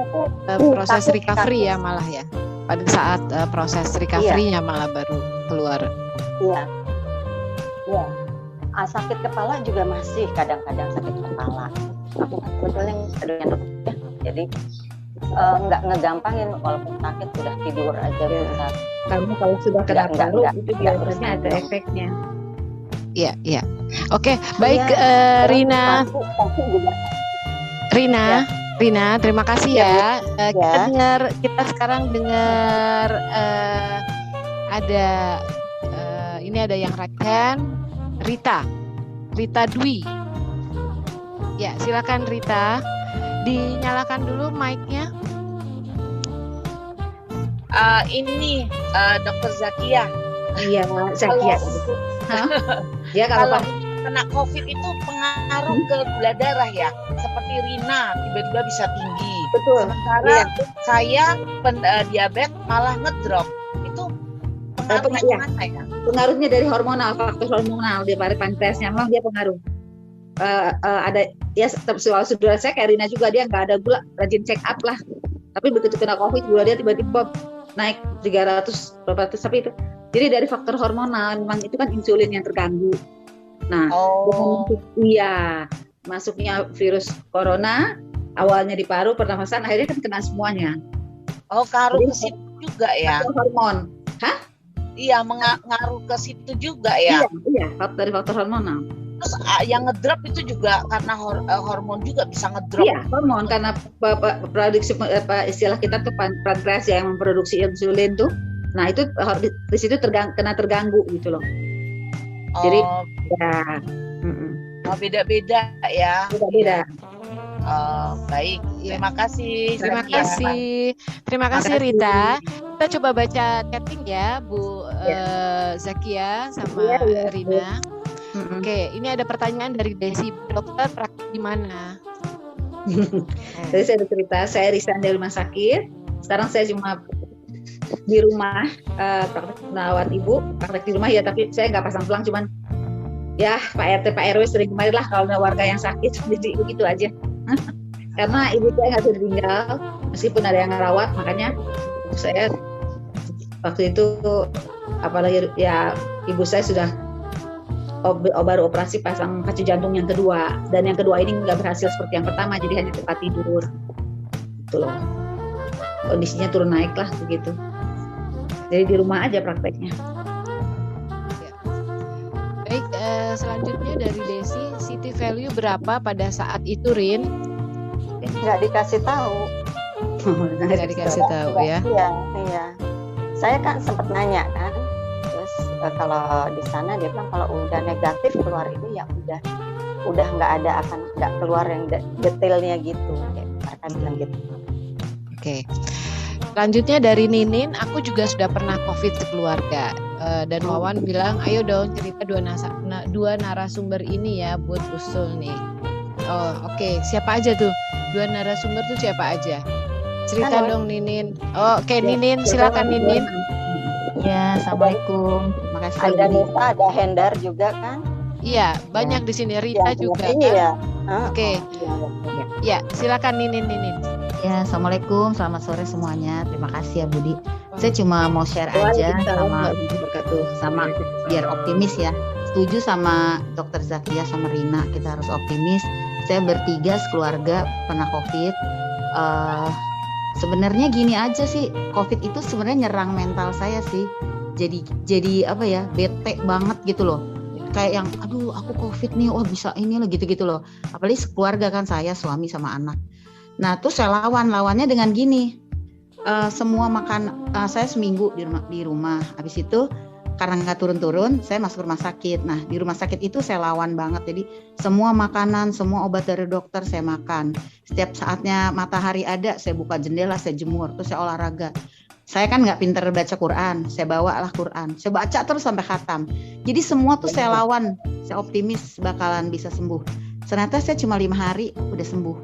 proses recovery ya malah ya. Pada saat proses recovery-nya malah baru keluar. Iya. Sakit kepala juga masih kadang-kadang sakit kepala. Aku sebetulnya ya. Jadi nggak ngegampangin, walaupun sakit udah tidur aja bisa. Kamu kalau sudah kena paru itu biasanya ada efeknya. Iya. Oke, baik Rina. Rina, terima kasih ya. Kita sekarang dengar ada ini ada yang rakan Rita Dwi. Ya, silakan Rita. Dinyalakan dulu mic-nya. Ini Dokter Zakia. Iya, Zakia. Ya kalau kena COVID itu pengaruh ke gula darah ya. Seperti Rina tiba-tiba bisa tinggi. betul. Sementara saya diabetes malah ngedrop. Itu pengaruhnya mana ya? Pengaruhnya dari hormonal, faktor hormonal di pankreasnya memang dia pengaruh. Ada ya saudara saya kayak Rina juga, dia nggak ada gula, rajin check up lah. Tapi begitu kena COVID gula dia tiba-tiba naik 300 berapa ratus, tapi itu jadi dari faktor hormonal, memang itu kan insulin yang terganggu. Nah, masuknya virus corona awalnya di paru pernafasan, akhirnya kan kena semuanya. Oh, ngaruh ke situ juga ya? Hormon, Iya, mengaruh ke situ juga ya? Iya, dari faktor hormonal. Terus yang ngedrop itu juga karena hormon juga bisa ngedrop. Iya, hormon karena produksi istilah kita tuh pankreas yang memproduksi insulin tuh. Nah itu di situ kena terganggu gitu loh. Jadi Oh, ya, mm-mm. beda-beda ya. Beda-beda. Oh, baik. Iya. Terima kasih. Terima Zakia. kasih. Terima kasih Makasih. Rita. Kita coba baca chatting ya Bu Zakia sama Iya, iya, Rina. Mm-mm. Oke, ini ada pertanyaan dari Desi. Dokter praktik di mana? Tadi saya ada cerita, saya resign dari rumah sakit. Sekarang saya cuma di rumah, praktek merawat ibu, praktek di rumah ya. Tapi saya nggak pasang tulang, cuman ya Pak RT, Pak RW sering kemarin lah kalau ada warga yang sakit. Jadi begitu aja. Karena ibu saya nggak bisa ditinggal, meskipun ada yang ngerawat, makanya saya waktu itu apalagi ya ibu saya sudah baru operasi pasang pacu jantung yang kedua, dan yang kedua ini nggak berhasil seperti yang pertama, jadi hanya tempat tidur gitu loh, kondisinya turun naik lah begitu, jadi di rumah aja prakteknya. Baik, selanjutnya dari Desi, city value berapa pada saat itu, Rin? Nggak dikasih tahu. Nggak dikasih tahu ya. Iya. Saya kan sempat nanya kan, terus kalau di sana dia bilang kalau udah negatif keluar itu ya udah nggak keluar yang detailnya gitu, kayak mereka bilang gitu. Oke. Selanjutnya dari Ninin, aku juga sudah pernah COVID sekeluarga. Dan Wawan bilang, ayo dong cerita dua narasumber ini ya buat usul nih. Oh, oke. Siapa aja tuh? Dua narasumber tuh siapa aja? Cerita Halo. dong Ninin. Oh, oke Ninin, silakan Ninin. Ya, assalamualaikum. Makasih Ada Budi. Nisa, ada Hendar juga kan? Iya, banyak di sini. Rita juga kan? Iya. Oke. Ya, silakan Ninin. Ya, assalamualaikum. Selamat sore semuanya. Terima kasih ya Budi. Saya cuma mau share aja sama biar optimis ya. Setuju sama Dokter Zakia sama Rina. Kita harus optimis. Saya bertiga sekeluarga pernah COVID. Sebenarnya gini aja sih. COVID itu sebenarnya nyerang mental saya sih. Jadi apa ya? Bete banget gitu loh. Kayak yang aduh aku COVID nih, wah bisa ini lah gitu-gitu loh. Apalagi sekeluarga kan, saya suami sama anak. Nah terus saya lawannya dengan gini, semua makan, saya seminggu di rumah. Habis itu karena nggak turun-turun, saya masuk rumah sakit. Nah di rumah sakit itu saya lawan banget. Jadi semua makanan, semua obat dari dokter saya makan. Setiap saatnya matahari ada, saya buka jendela, saya jemur, terus saya olahraga. Saya kan nggak pinter baca Quran, saya bawalah Quran, saya baca terus sampai khatam. Jadi semua tuh saya lawan, saya optimis bakalan bisa sembuh. Ternyata saya cuma 5 hari udah sembuh.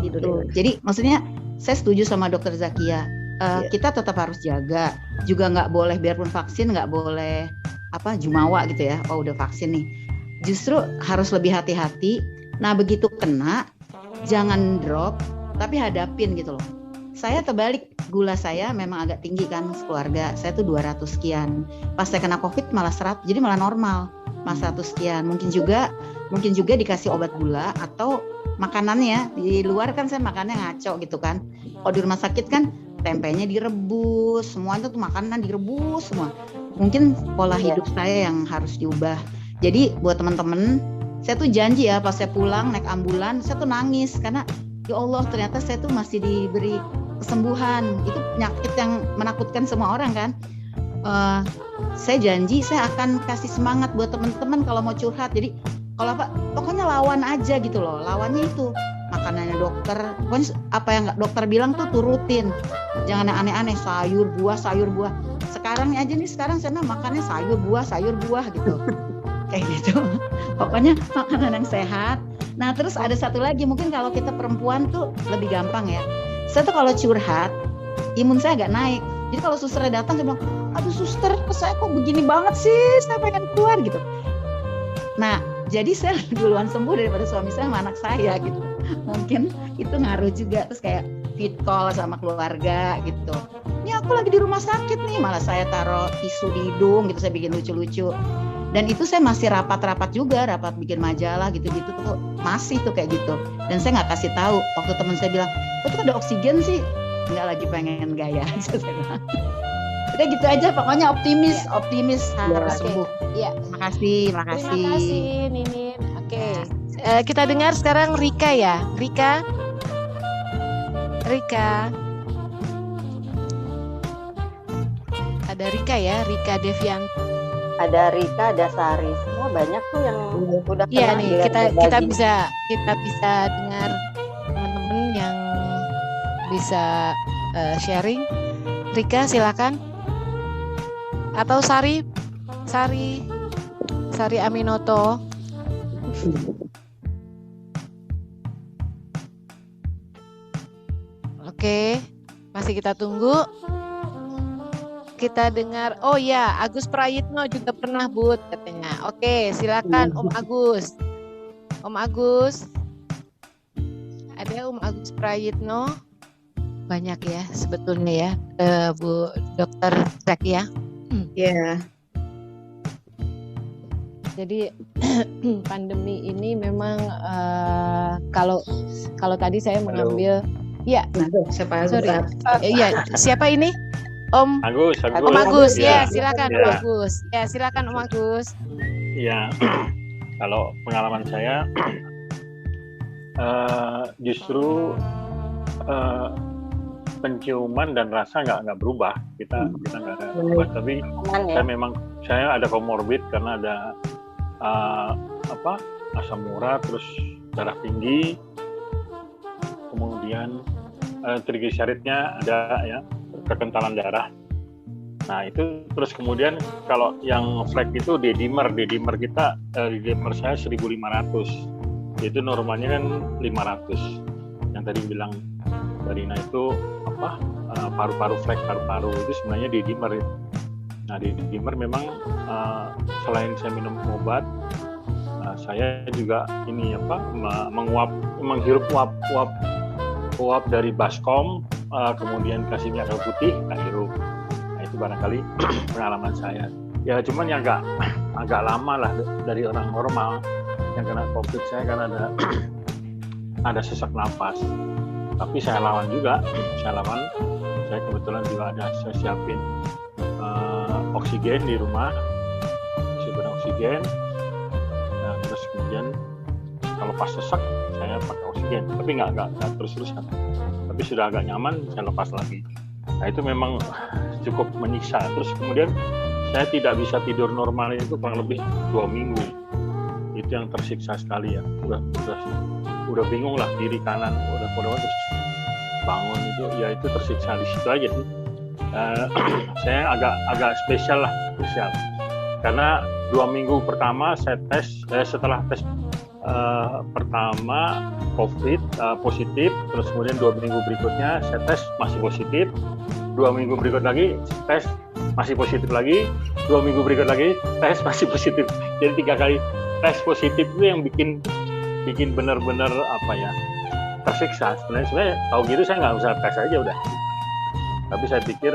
Gitu. Jadi maksudnya saya setuju sama Dokter Zakia. Kita tetap harus jaga, juga nggak boleh biarpun vaksin nggak boleh jumawa gitu ya. Oh udah vaksin nih, justru harus lebih hati-hati. Nah begitu kena, jangan drop, tapi hadapin gitu loh. Saya terbalik, gula saya memang agak tinggi kan sekeluarga. Saya tuh 200 sekian. Pas saya kena COVID malah 100, jadi malah normal, malah 100 sekian. Mungkin juga dikasih obat gula atau makanannya di luar kan saya makannya ngaco gitu kan. Kalau di rumah sakit kan tempenya direbus, semuanya tuh makanan direbus semua. Mungkin pola hidup saya yang harus diubah. Jadi buat teman-teman, saya tuh janji ya pas saya pulang naik ambulan, saya tuh nangis karena ya Allah ternyata saya tuh masih diberi kesembuhan. Itu penyakit yang menakutkan semua orang kan. Saya janji saya akan kasih semangat buat teman-teman kalau mau curhat. Jadi kalau pokoknya lawan aja gitu loh. Lawannya itu makanannya dokter. Pokoknya apa yang dokter bilang tuh turutin. Jangan yang aneh-aneh, sayur buah. Sekarang saya makannya sayur buah gitu. Kayak gitu. Pokoknya makanan yang sehat. Nah terus ada satu lagi, mungkin kalau kita perempuan tuh lebih gampang ya. Saya tuh kalau curhat, imun saya agak naik. Jadi kalau susternya datang, saya bilang, aduh suster, saya kok begini banget sih, saya pengen keluar gitu. Nah, jadi saya duluan sembuh daripada suami saya sama anak saya gitu. Mungkin itu ngaruh juga. Terus kayak fit call sama keluarga gitu. Ini aku lagi di rumah sakit nih, malah saya taruh tisu di hidung gitu, saya bikin lucu-lucu. Dan itu saya masih rapat juga, rapat bikin majalah gitu-gitu tuh masih tuh kayak gitu. Dan saya nggak kasih tahu. Waktu teman saya bilang, kok tuh ada oksigen sih? Nggak, lagi pengen gaya aja saya bilang. Udah gitu aja, pokoknya optimis harus sembuh. Iya. Makasih. Terima kasih Ninin. Oke. Kita dengar sekarang Rika ya. Rika. Ada Rika ya, Rika Devian. ada Rika, ada Sari, semua banyak tuh yang udah Iya kena nih, dengan kita berbagi. bisa dengar teman-teman yang bisa sharing. Rika silakan. Atau Sari Aminoto. Oke, masih kita tunggu. Kita dengar, oh ya, Agus Prayitno juga pernah Bud katanya. Oke, silakan Om Agus. Om Agus. Ada Om Agus Prayitno. Banyak ya sebetulnya ya, Bu Dokter Zakia. Ya. Jadi pandemi ini memang kalau tadi saya mengambil ya. Nah, siapa Sorry. Iya, siapa ini? Om Agus. Om Agus, ya, Ya. silakan Ya. Om Agus. Ya, silakan Om Agus. Ya, kalau pengalaman saya justru penciuman dan rasa nggak berubah. Kita nggak ada berubah. Tapi Aman ya. saya ada komorbid karena ada asam urat, terus darah tinggi, kemudian trigliseridnya ada ya, kekentalan darah. Nah itu terus kemudian kalau yang flek itu D-dimer kita D-dimer saya 1500, itu normalnya kan 500. Yang tadi bilang Barina itu paru-paru flek, paru-paru itu sebenarnya D-dimer. Nah D-dimer memang selain saya minum obat, saya juga ini menghirup uap dari baskom, kemudian kasih minyak kayu putih, hirup. Nah itu barangkali pengalaman saya. Ya cuman yang agak lama lah dari orang normal yang kena COVID. Saya kan ada sesak napas, tapi saya lawan. Saya kebetulan juga saya siapin oksigen di rumah, siapin oksigen. Nah, terus kemudian kalau pas sesak saya pakai oksigen, tapi nggak terus-terusan. Tapi sudah agak nyaman, saya lepas lagi. Nah itu memang cukup menyiksa. Terus kemudian saya tidak bisa tidur normal itu kurang lebih 2 minggu. Itu yang tersiksa sekali ya. Udah bingung lah, kiri kanan udah terus bangun itu ya, itu tersiksa di situ aja sih. Saya agak spesial karena 2 minggu pertama saya tes, setelah tes pertama COVID positif, terus kemudian 2 minggu berikutnya saya tes masih positif, 2 minggu berikut lagi tes masih positif lagi, 2 minggu berikut lagi tes masih positif. Jadi 3 kali tes positif itu yang bikin benar-benar tersiksa. Sebenarnya tahu gitu saya nggak usah tes aja udah. Tapi saya pikir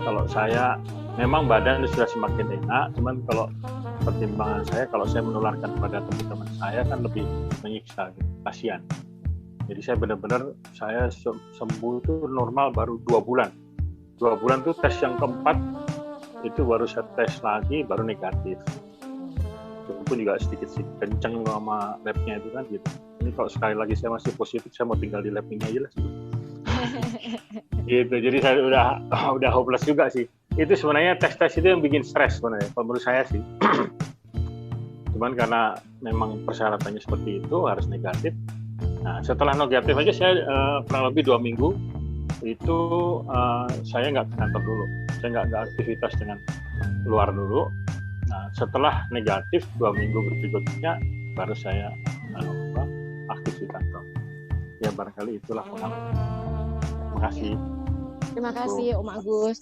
kalau saya memang badan sudah semakin enak, cuman kalau pertimbangan saya, kalau saya menularkan pada teman-teman saya kan lebih menyiksa, kasihan. Jadi saya benar-benar saya sembuh itu normal baru 2 bulan. 2 bulan tuh tes yang keempat itu baru saya tes lagi baru negatif. Itu pun juga sedikit kenceng sama labnya itu kan gitu. Ini kalau sekali lagi saya masih positif, saya mau tinggal di lab ini aja lah. Gitu. Jadi saya udah hopeless juga sih. Itu sebenarnya tes itu yang bikin stres sebenarnya, menurut saya sih. Cuman karena memang persyaratannya seperti itu harus negatif. Nah setelah negatif aja saya kurang lebih 2 minggu itu saya nggak ke kantor dulu, saya nggak aktivitas dengan luar dulu. Nah setelah negatif 2 minggu berikutnya baru saya aktif di kantor. Ya barangkali itulah pengalaman. Terima kasih. Terima kasih Om Agus.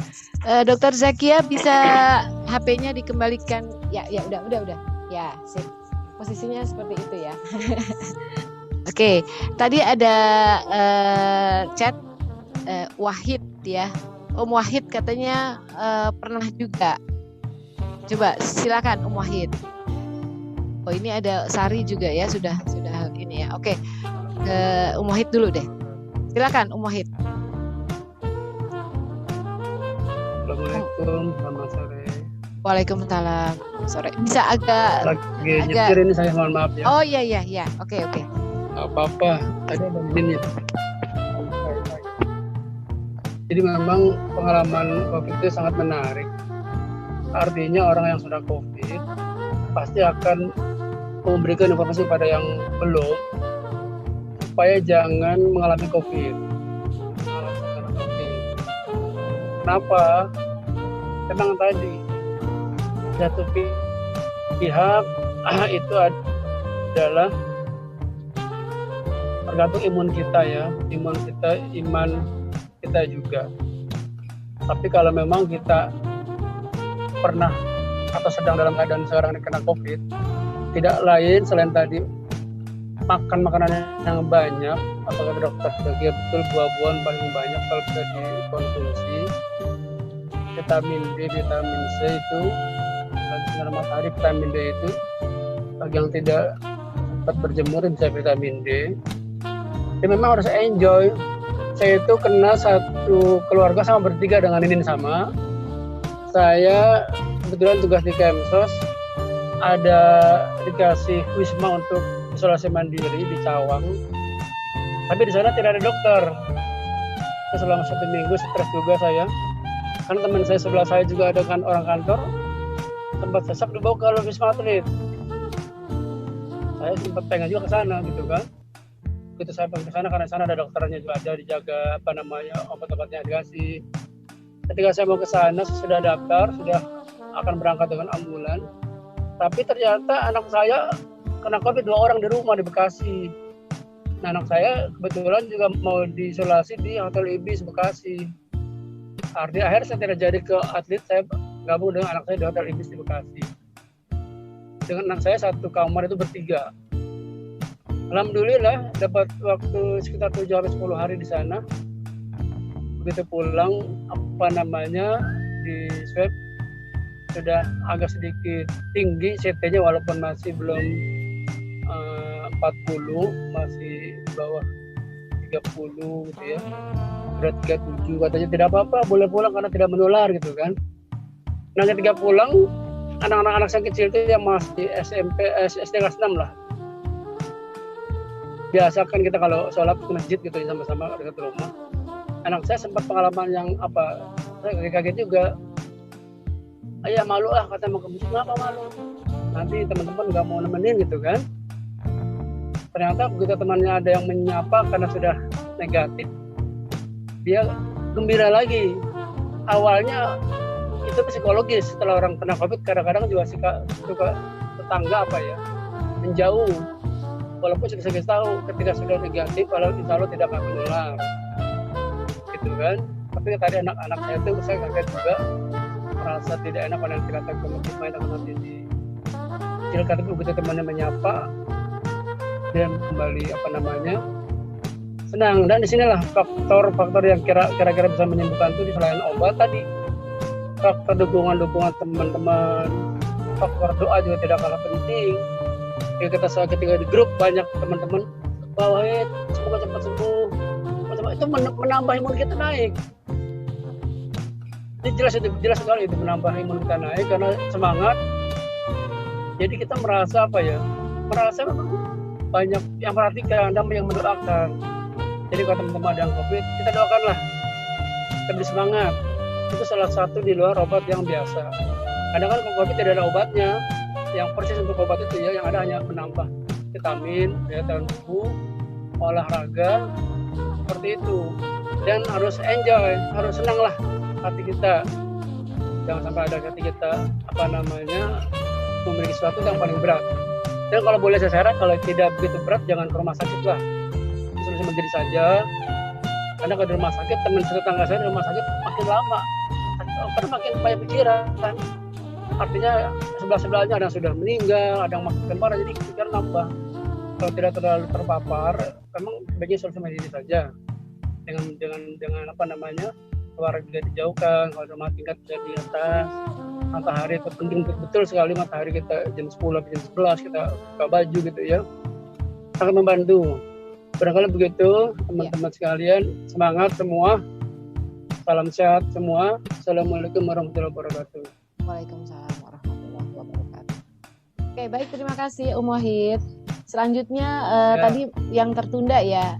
Dokter Zakia bisa HP-nya dikembalikan? Ya udah. Ya, sip. Posisinya seperti itu ya. Oke, tadi ada chat Wahid ya. Om Wahid katanya pernah juga. Coba silakan Om Wahid. Oh ini ada Sari juga ya, sudah ini ya. Oke, Om Wahid dulu deh. Silakan Om Wahid. Assalamualaikum, selamat sore. Waalaikumsalam. Sore. Bisa agak nyetir ini, saya mohon maaf ya. Oh iya. Oke. Gak apa-apa. Tadi ada minit. Jadi memang pengalaman COVID itu sangat menarik. Artinya orang yang sudah COVID pasti akan memberikan informasi pada yang belum supaya jangan mengalami COVID. Kenapa? Memang tadi satu pihak itu adalah tergantung imun kita ya, iman kita juga. Tapi kalau memang kita pernah atau sedang dalam keadaan seorang yang kena COVID, tidak lain selain tadi makan makanan yang banyak, atau kata dokter sebagai betul buah-buahan paling banyak kalau bisa dikonsumsi, vitamin D, vitamin C itu, sinar matahari, vitamin D itu, bagi yang tidak sempat berjemur bisa vitamin D. Ya memang harus enjoy. Saya itu kena satu keluarga sama bertiga dengan ini sama. Saya kebetulan tugas di Kemsos, ada dikasih wisma untuk isolasi mandiri di Cawang. Tapi di sana tidak ada dokter. Selama 1 minggu stres juga saya. Karena teman saya sebelah saya juga ada kan orang kantor, tempat sesak dibawa ke Wisma Atlet. Saya sempat pengen juga ke sana gitu kan. Begitu saya pergi ke sana karena sana ada dokternya juga, ada dijaga obat-obatnya dikasih. Ketika saya mau ke sana, sudah daftar, sudah akan berangkat dengan ambulan. Tapi ternyata anak saya kena COVID 2 orang di rumah di Bekasi. Nah, anak saya kebetulan juga mau diisolasi di Hotel Ibis Bekasi. Artinya akhirnya saya tidak jadi ke atlet, saya gabung dengan anak saya di Hotel Ibis di Bekasi. Dengan anak saya satu kamar itu bertiga. Alhamdulillah dapat waktu sekitar 7-10 hari di sana. Begitu pulang di swab sudah agak sedikit tinggi CT-nya walaupun masih belum 40, masih di bawah 30 gitu ya. Berat 37, katanya tidak apa-apa, boleh pulang karena tidak menular gitu kan. Nah ketika pulang, anak-anak saya kecil itu yang masih SMP, SD kelas 6 lah. Biasa kan kita kalau sholat ke masjid gitu sama-sama dekat rumah. Anak saya sempat pengalaman yang saya kaget juga. Ayah malu kata mau ke masjid, kenapa malu? Nanti teman-teman nggak mau nemenin gitu kan. Ternyata begitu temannya ada yang menyapa karena sudah negatif, dia gembira lagi. Awalnya itu psikologis, setelah orang kena COVID kadang-kadang juga suka tetangga menjauh. Walaupun sudah saya tahu ketika sudah negatif, kalau insya Allah tidak akan menular, gitu kan. Tapi tadi anak-anak saya itu saya kaget juga, merasa tidak enak pada tidak tahu main nanti di kecilkan. Tapi begitu temannya menyapa, dia kembali senang. Dan disinilah faktor yang kira-kira bisa menyembuhkan itu selain obat tadi, faktor dukungan teman-teman, faktor doa juga tidak kalah penting. Kita ketika di grup banyak teman-teman bahwa semoga cepat sembuh, itu menambah imun kita naik. Ini jelas sekali itu menambah imun kita naik karena semangat. Jadi kita merasa merasa memang banyak yang perhatikan dan yang mendoakan. Jadi kalau teman-teman ada yang COVID, kita doakanlah, kita beri semangat. Itu salah satu di luar obat yang biasa. Kadang kan kalau COVID tidak ada obatnya, yang persis untuk obat itu ya, yang ada hanya menambah vitamin, daya tahan tubuh, olahraga, seperti itu. Dan harus enjoy, harus senang lah hati kita. Jangan sampai ada hati kita memiliki sesuatu yang paling berat. Dan kalau boleh saya saran, kalau tidak begitu berat jangan ke rumah sakit lah, isolasi mandiri saja. Karena kalau di rumah sakit, teman tetangga saya di rumah sakit makin lama, karena makin banyak pikiran. Artinya sebelah-sebelahnya ada yang sudah meninggal, ada yang makin parah, jadi pikiran nambah. Kalau tidak terlalu terpapar, memang sebaiknya isolasi mandiri saja. Dengan keluarga dijauhkan, kalau rumah tingkat bisa di atas. Matahari itu penting, betul sekali matahari kita jam 10 jam 11 kita buka baju gitu ya, sangat membantu. Barangkali begitu teman-teman sekalian, semangat semua, salam sehat semua. Assalamualaikum warahmatullahi wabarakatuh. Waalaikumsalam warahmatullahi wabarakatuh. Oke, baik, terima kasih Om Wahid. Selanjutnya tadi yang tertunda ya,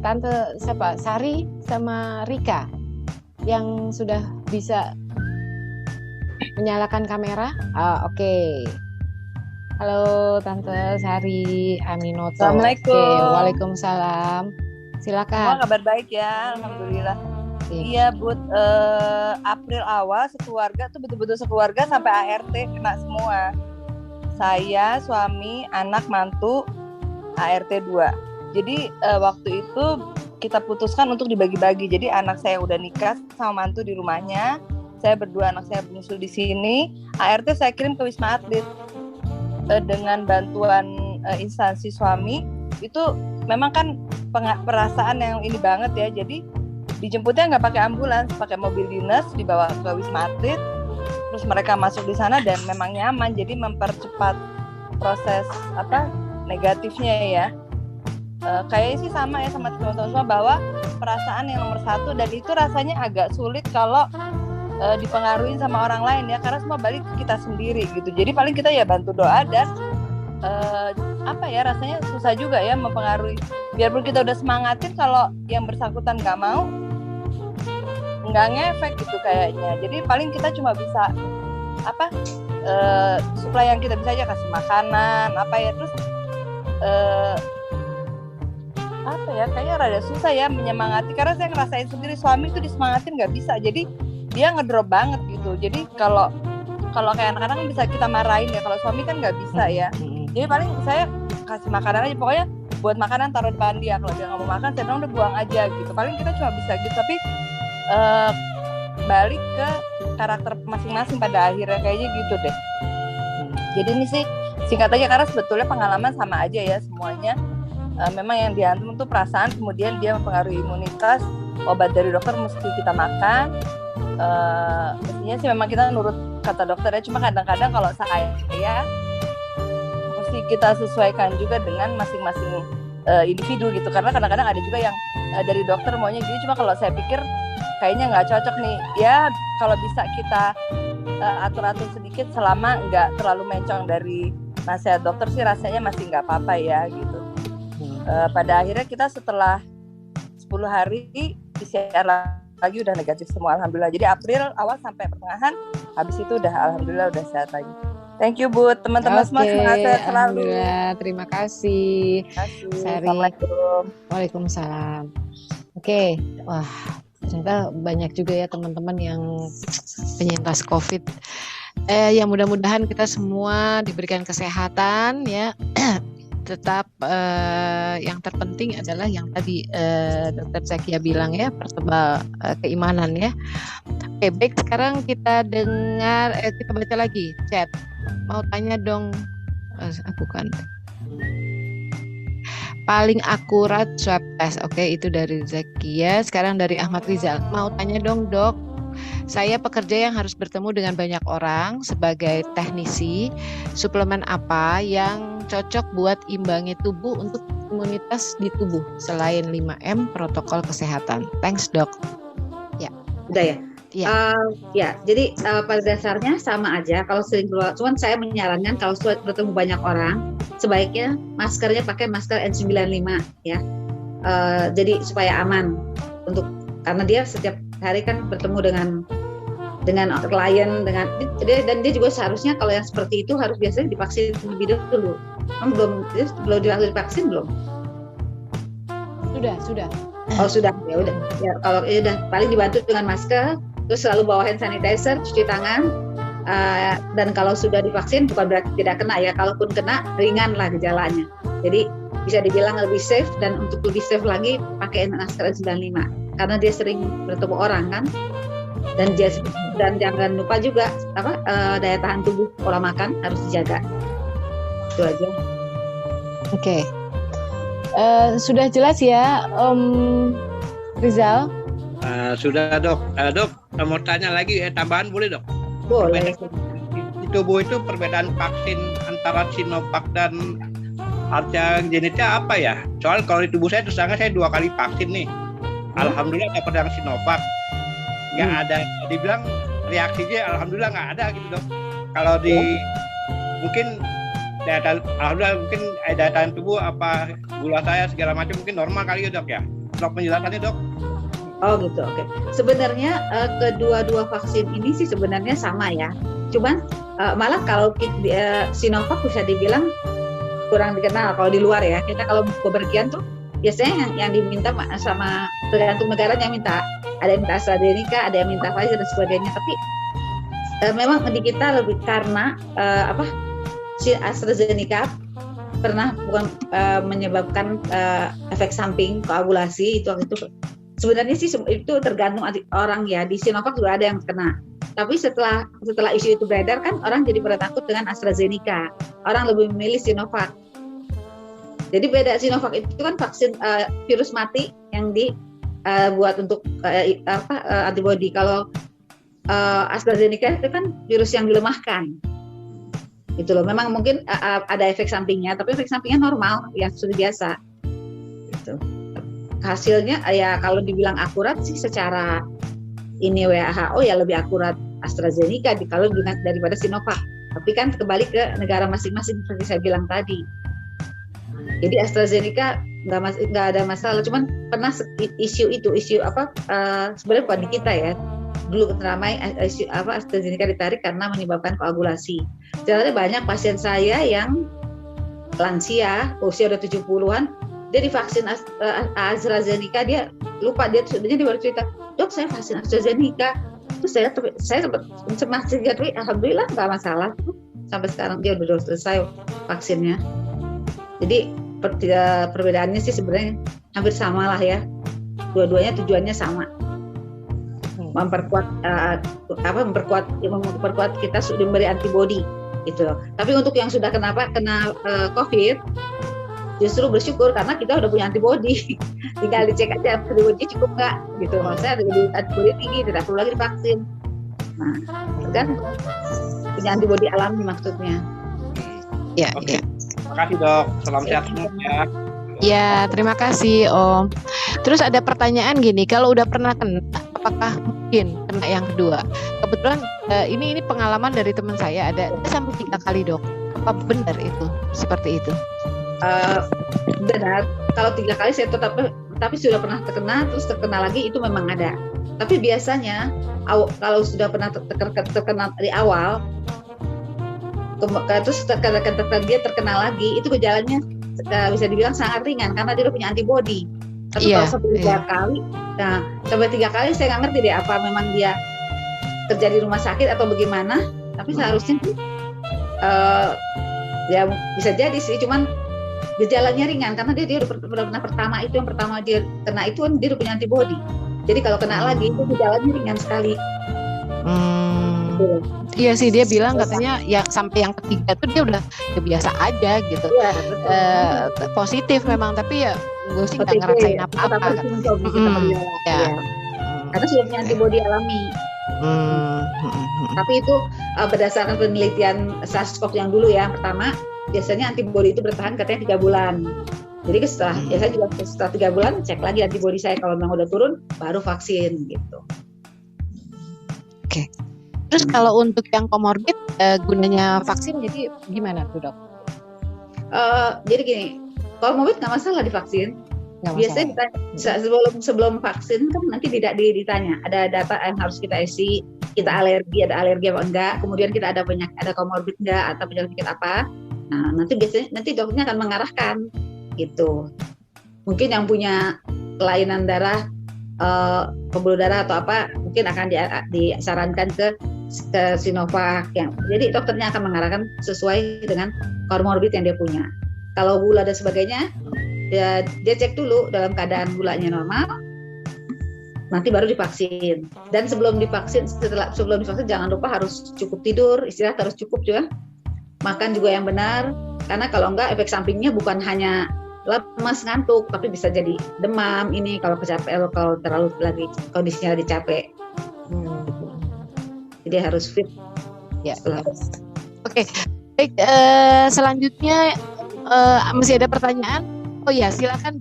Tante siapa? Sari sama Rika yang sudah bisa menyalakan kamera. Oke. Halo Tante Sari Aminoto. Assalamualaikum. Oke, waalaikumsalam. Silakan. Kabar baik ya, alhamdulillah. Iya, Bud. April awal sekeluarga tuh betul-betul sekeluarga sampai ART kena semua. Saya, suami, anak, mantu, ART 2. Jadi waktu itu kita putuskan untuk dibagi-bagi. Jadi anak saya udah nikah sama mantu di rumahnya. Saya berdua, anak saya bungsu di sini. ART saya kirim ke Wisma Atlet. Dengan bantuan instansi suami, itu memang kan perasaan yang ini banget ya. Jadi dijemputnya nggak pakai ambulans, pakai mobil dinas, dibawa ke Wisma Atlet. Terus mereka masuk di sana dan memang nyaman. Jadi mempercepat proses negatifnya ya. Kayaknya sih sama ya sama teman-teman semua, bahwa perasaan yang nomor satu, dan itu rasanya agak sulit kalau dipengaruhi sama orang lain ya, karena semua balik ke kita sendiri gitu. Jadi paling kita ya bantu doa dan rasanya susah juga ya mempengaruhi. Biarpun kita udah semangatin, kalau yang bersangkutan nggak mau, nggak ngefek gitu kayaknya. Jadi paling kita cuma bisa supply yang kita bisa aja, kasih makanan terus kayaknya rada susah ya menyemangati, karena saya ngerasain sendiri suami itu disemangatin nggak bisa, jadi dia ngedrop banget gitu. Jadi kalau kayak anak-anak kan bisa kita marahin ya, kalau suami kan nggak bisa ya. Jadi paling saya kasih makanan aja, pokoknya buat makanan taruh depan dia, kalau dia nggak mau makan saya bilang udah buang aja gitu. Paling kita cuma bisa gitu, tapi balik ke karakter masing-masing pada akhirnya kayaknya gitu deh. Jadi ini sih singkat aja, karena sebetulnya pengalaman sama aja ya semuanya. Memang yang dihantam itu perasaan, kemudian dia mempengaruhi imunitas. Obat dari dokter mesti kita makan. Mestinya sih memang kita nurut kata dokternya, cuma kadang-kadang kalau saya mesti kita sesuaikan juga dengan masing-masing individu gitu, karena kadang-kadang ada juga yang dari dokter maunya gini, cuma kalau saya pikir kayaknya nggak cocok nih ya. Kalau bisa kita atur-atur sedikit selama nggak terlalu mencong dari nasihat dokter sih rasanya masih nggak apa-apa ya gitu. Pada akhirnya kita setelah 10 hari PCR lagi udah negatif semua, alhamdulillah. Jadi April awal sampai pertengahan, habis itu udah alhamdulillah udah sehat lagi. Thank you Bu, teman-teman semua, semangat sehat selalu. Alhamdulillah, terima kasih. Sari. Assalamualaikum. Waalaikumsalam. Oke, wah ternyata banyak juga ya teman-teman yang penyintas COVID. Ya mudah-mudahan kita semua diberikan kesehatan ya. Tetap yang terpenting adalah yang tadi Dr. Zakia bilang ya, pertebal keimanan ya. Oke, baik, sekarang kita dengar, kita baca lagi chat. Mau tanya dong, bukan. Paling akurat swab test, oke, itu dari Zakia. Sekarang dari Ahmad Rizal, mau tanya dong dok, saya pekerja yang harus bertemu dengan banyak orang sebagai teknisi, suplemen apa yang cocok buat imbangi tubuh untuk imunitas di tubuh selain 5M protokol kesehatan? Thanks dok. Ya. Udah ya? Ya. Ya, jadi pada dasarnya sama aja. Kalau sering keluar, cuman saya menyarankan kalau bertemu banyak orang, sebaiknya maskernya pakai masker N95 ya. Jadi supaya aman karena dia setiap hari kan bertemu dengan klien, dan dia juga seharusnya kalau yang seperti itu harus biasanya divaksin lebih dulu. Belum divaksin belum? Sudah. Oh sudah, ya udah. Ya, kalau udah paling dibantu dengan masker, terus selalu bawa hand sanitizer, cuci tangan, dan kalau sudah divaksin bukan berarti tidak kena ya. Kalaupun kena ringan lah gejalanya. Jadi bisa dibilang lebih safe, dan untuk lebih safe lagi pakai masker N95 karena dia sering bertemu orang kan. Dan jangan lupa juga daya tahan tubuh, pola makan harus dijaga. Itu aja. Oke. Sudah jelas ya, Rizal? Sudah dok. Dok, mau tanya lagi tambahan boleh dok? Boleh. Di tubuh itu perbedaan vaksin antara Sinovac dan AstraZeneca apa ya? Soal kalau di tubuh saya terus terang saya 2 kali vaksin nih. Alhamdulillah dapat yang Sinovac. Nggak ada, dibilang reaksinya alhamdulillah nggak ada gitu dok. Kalau mungkin alhamdulillah mungkin daya tahan tubuh apa gula saya segala macam mungkin normal kali ya dok ya. Dok penjelasannya dok. Oh gitu, oke. Sebenarnya kedua-dua vaksin ini sih sebenarnya sama ya. Cuman malah kalau Sinovac bisa dibilang kurang dikenal kalau di luar ya. Kita kalau bepergian tuh biasanya yang diminta sama tergantung negara yang minta. Ada yang minta AstraZeneca, ada yang minta Pfizer dan sebagainya. Tapi memang di kita lebih karena si AstraZeneca pernah menyebabkan efek samping koagulasi itu sebenarnya sih itu tergantung orang ya. Di Sinovac juga ada yang kena. Tapi setelah isu itu beredar kan orang jadi pada takut dengan AstraZeneca. Orang lebih memilih Sinovac. Jadi beda, Sinovac itu kan vaksin virus mati yang dibuat untuk antibody. Kalau AstraZeneca itu kan virus yang dilemahkan. Gitu loh. Memang mungkin ada efek sampingnya, tapi efek sampingnya normal, yang sudah biasa. Gitu. Hasilnya ya kalau dibilang akurat sih secara ini WHO ya lebih akurat AstraZeneca kalau daripada Sinovac. Tapi kan kembali ke negara masing-masing seperti saya bilang tadi. Jadi AstraZeneca nggak ada masalah. Cuman pernah isu sebenarnya bukan di kita ya. Dulu ramai isu AstraZeneca ditarik karena menyebabkan koagulasi. Ternyata banyak pasien saya yang lansia usia udah 70-an, dia divaksin AstraZeneca, dia lupa, dia baru cerita, dok saya vaksin AstraZeneca, terus saya sempat tapi alhamdulillah nggak masalah, sampai sekarang dia udah selesai vaksinnya. Jadi perbedaannya sih sebenarnya hampir sama lah ya, dua-duanya tujuannya sama, memperkuat kita sudah memberi antibody gitu. Tapi untuk yang sudah kena COVID justru bersyukur karena kita udah punya antibody. Tinggal dicek aja antibody cukup nggak gitu. Maksudnya antibody tinggi, tidak perlu lagi divaksin. Nah, kan punya antibody alami maksudnya. Ya, Oke. ya. Terima kasih dok. Salam sehat semuanya. Ya, terima kasih Om. Terus ada pertanyaan gini, kalau udah pernah kena, apakah mungkin kena yang kedua? Kebetulan ini pengalaman dari teman saya, ada sampai 3 kali dok. Apa benar itu seperti itu? Benar. Kalau 3 kali saya tapi sudah pernah terkena, terus terkena lagi itu memang ada. Tapi biasanya kalau sudah pernah terkena di awal, terus dia terkena lagi, itu gejalanya bisa dibilang sangat ringan karena dia udah punya antibody. Tapi kalau sampai 3 kali, nah sampai 3 kali saya nggak ngerti deh apa memang dia kerja di rumah sakit atau bagaimana. Tapi seharusnya ya bisa jadi sih, cuman gejalanya ringan karena dia udah pernah pertama dia kena itu kan dia udah punya antibody. Jadi kalau kena lagi itu gejalanya ringan sekali. Iya sih, dia bilang katanya ya sampai yang ketiga tuh dia udah biasa aja gitu. Ya, positif memang, tapi ya gue sih nggak ngerasain apa-apa. Karena sudah punya antibody alami. Tapi itu berdasarkan penelitian SARS-CoV yang dulu ya, pertama biasanya antibody itu bertahan katanya 3 bulan. Jadi setelah 3 bulan cek lagi antibody saya, kalau memang udah turun baru vaksin gitu. Oke. Terus kalau untuk yang komorbid gunanya vaksin jadi gimana tuh dok? Jadi gini, komorbid nggak masalah divaksin. Biasanya sebelum vaksin kan nanti tidak ditanya, ada data yang harus kita isi, kita ada alergi apa enggak, kemudian kita ada komorbid enggak atau penyakit apa. Nah nanti dokternya akan mengarahkan gitu. Mungkin yang punya kelainan darah, pembuluh darah atau apa, mungkin akan disarankan ke Sinovac jadi dokternya akan mengarahkan sesuai dengan komorbid yang dia punya. Kalau gula dan sebagainya dia cek dulu dalam keadaan gulanya normal, nanti baru divaksin. Dan sebelum divaksin jangan lupa harus cukup tidur, istirahat harus cukup juga, makan juga yang benar, karena kalau enggak efek sampingnya bukan hanya lemas ngantuk, tapi bisa jadi demam ini kalau terlalu lagi kondisinya lagi capek. Jadi harus fit. Ya. Oke. Baik, selanjutnya masih ada pertanyaan? Oh ya, silakan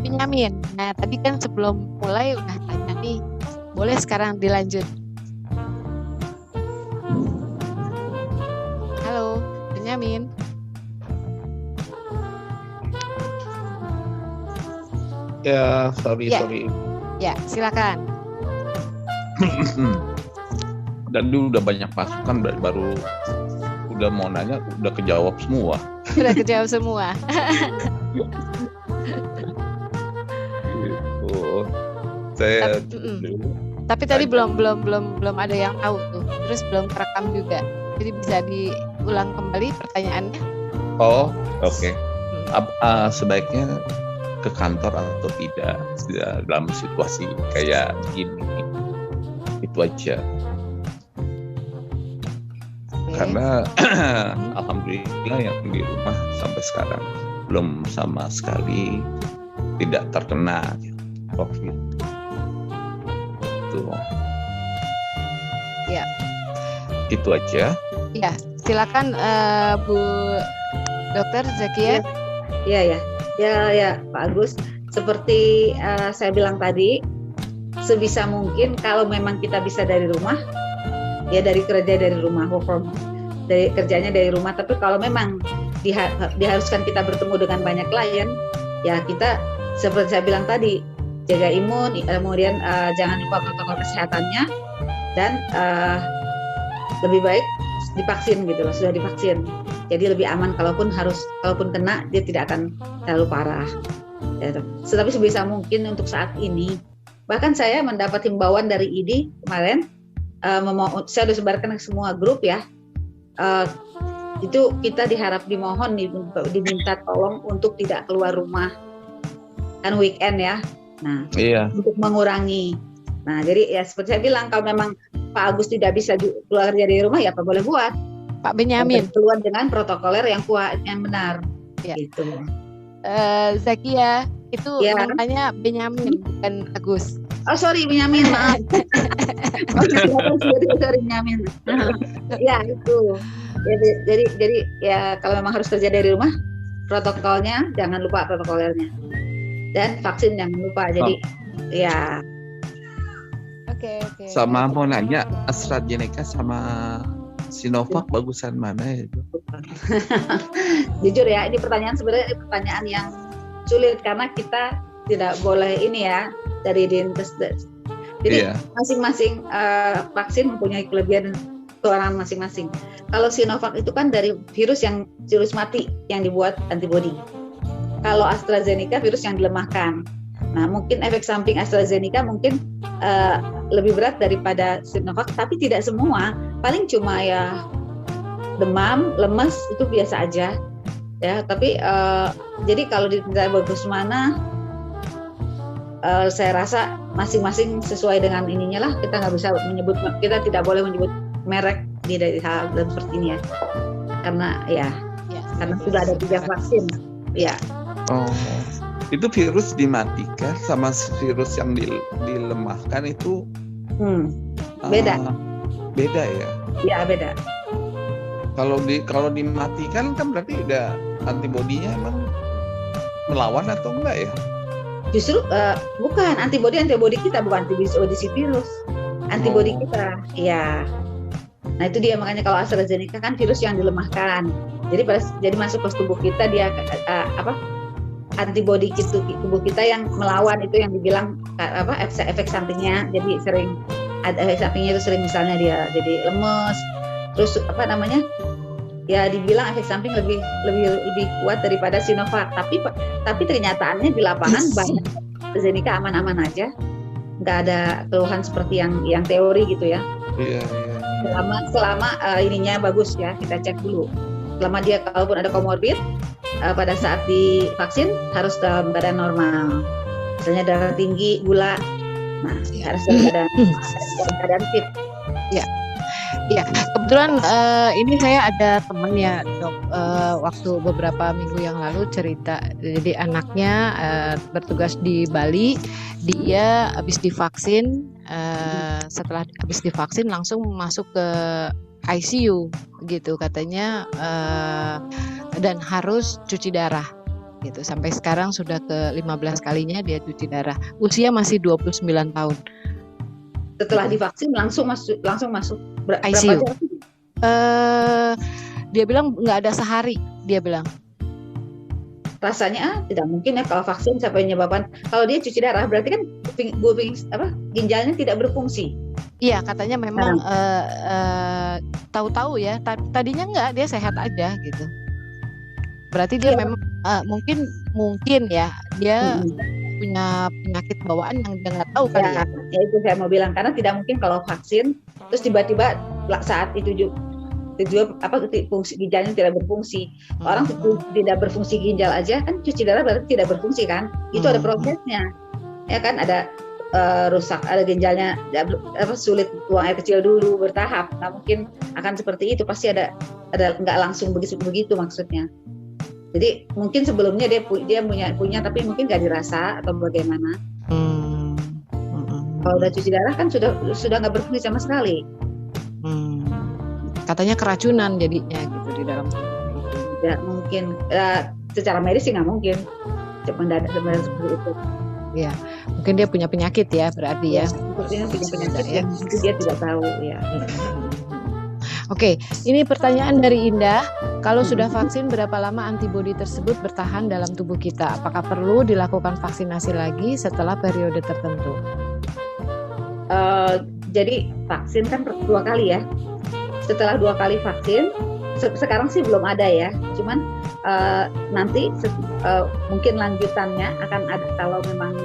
Benyamin. Nah, tadi kan sebelum mulai udah tanya nih. Boleh sekarang dilanjut. Halo, Benyamin. Ya, sorry. Ya, silakan. Dan dia udah banyak masukan, baru udah mau nanya udah kejawab semua. Udah kejawab semua. Gitu. Saya Tapi tadi belum ada yang tahu tuh. Terus belum terekam juga. Jadi bisa diulang kembali pertanyaannya. Oh, oke. Sebaiknya ke kantor atau tidak dalam situasi kayak gini? Itu aja. Karena alhamdulillah yang di rumah sampai sekarang belum sama sekali tidak terkena COVID. Itu. Ya. Itu aja. Ya, silakan Bu Dokter Zakia. Ya, Pak Agus. Seperti saya bilang tadi, sebisa mungkin kalau memang kita bisa dari rumah, ya kerja dari rumah, kerjanya dari rumah. Tapi kalau memang diharuskan kita bertemu dengan banyak klien, ya kita seperti saya bilang tadi, jaga imun, kemudian jangan lupa protokol kesehatannya, dan lebih baik divaksin gitu loh, sudah divaksin. Jadi lebih aman kalaupun kena dia tidak akan terlalu parah. Ya, tetapi sebisa mungkin untuk saat ini, bahkan saya mendapat himbauan dari ID kemarin, saya sudah sebarkan ke semua grup ya. Itu kita dimohon diminta tolong untuk tidak keluar rumah kan weekend ya. Nah, untuk mengurangi. Nah, jadi ya seperti saya bilang, kalau memang Pak Agus tidak bisa keluar dari rumah, ya apa boleh buat. Pak Benyamin keluar dengan protokoler yang kuat, yang benar. Ya. Gitu. Zakia, itu namanya Benyamin bukan Agus. Oh sorry, Benyamin, maaf. Sorry Benyamin. Ya itu. Jadi ya kalau memang harus kerja dari rumah, protokolnya jangan lupa protokolernya. Dan vaksin jangan lupa. Jadi ya. Oke. Sama mau nanya, AstraZeneca sama Sinovac bagusan mana ya? Jujur ya, ini sebenarnya pertanyaan yang sulit karena kita tidak boleh ini ya dari Dinkes. Jadi masing-masing vaksin mempunyai kelebihan dan kekurangan masing-masing. Kalau Sinovac itu kan dari virus mati yang dibuat antibodi. Kalau AstraZeneca virus yang dilemahkan. Nah, mungkin efek samping AstraZeneca mungkin lebih berat daripada Sinovac, tapi tidak semua. Paling cuma ya demam, lemes itu biasa aja. Ya, tapi jadi kalau ditanya bagus mana, saya rasa masing-masing sesuai dengan ininya lah. Kita nggak bisa menyebut, kita tidak boleh menyebut merek dari hal seperti ini ya. Karena karena sudah ada 3 vaksin. Ya. Oh, itu virus dimatikan sama virus yang dilemahkan itu beda. Beda ya? Ya beda. Kalau dimatikan kan berarti udah antibodinya emang melawan atau enggak ya? Justru bukan antibodi kita, bukan antibodi si virus. Antibodi kita, ya. Nah itu dia, makanya kalau AstraZeneca kan virus yang dilemahkan. Jadi masuk ke tubuh kita, dia antibodi tubuh kita yang melawan, itu yang dibilang efek sampingnya. Jadi sering ada efek sampingnya, itu sering misalnya dia jadi lemes, terus ya dibilang efek samping lebih kuat daripada Sinovac. Tapi kenyataannya di lapangan banyak AstraZeneca aman-aman aja, nggak ada keluhan seperti yang teori gitu ya. Iya. Selama ininya bagus ya, kita cek dulu. Selama dia kalaupun ada komorbid, pada saat divaksin harus dalam keadaan normal. Misalnya darah tinggi, gula, nah harus dalam keadaan fit. Ya, kebetulan ini saya ada teman ya dok, waktu beberapa minggu yang lalu cerita, jadi anaknya bertugas di Bali, dia habis divaksin, setelah habis divaksin langsung masuk ke ICU gitu katanya, dan harus cuci darah gitu, sampai sekarang sudah ke 15 kalinya dia cuci darah, usia masih 29 tahun. Setelah divaksin langsung masuk ICU. Dia bilang nggak ada sehari, dia bilang. Rasanya tidak mungkin ya kalau vaksin, siapa yang menyebabkan. Kalau dia cuci darah berarti kan ginjalnya tidak berfungsi. Iya, katanya memang tahu-tahu ya, tadinya enggak, dia sehat aja gitu. Berarti dia memang mungkin ya dia punya penyakit bawaan yang dia nggak tahu kali ya. Ya itu saya mau bilang, karena tidak mungkin kalau vaksin terus tiba-tiba saat itu juga fungsi ginjalnya tidak berfungsi. Orang tidak berfungsi ginjal aja kan cuci darah berarti tidak berfungsi kan? Itu ada prosesnya. Ya kan ada rusak, ada ginjalnya sulit buang air kecil dulu bertahap. Nggak mungkin akan seperti itu, pasti ada nggak langsung begitu maksudnya. Jadi mungkin sebelumnya dia punya tapi mungkin nggak dirasa atau bagaimana. Kalau udah cuci darah kan sudah nggak berfungsi sama sekali. Katanya keracunan jadinya gitu di dalam tubuh. Ya mungkin secara medis sih nggak mungkin mendadak seperti itu. Ya, mungkin dia punya penyakit ya berarti ya. Sepertinya punya penyakit ya. Mungkin dia tidak tahu ya. Oke, ini pertanyaan dari Indah. Kalau sudah vaksin, berapa lama antibodi tersebut bertahan dalam tubuh kita? Apakah perlu dilakukan vaksinasi lagi setelah periode tertentu? Jadi vaksin kan 2 kali ya. Setelah 2 kali vaksin, sekarang sih belum ada ya. Cuman nanti mungkin lanjutannya akan ada kalau memang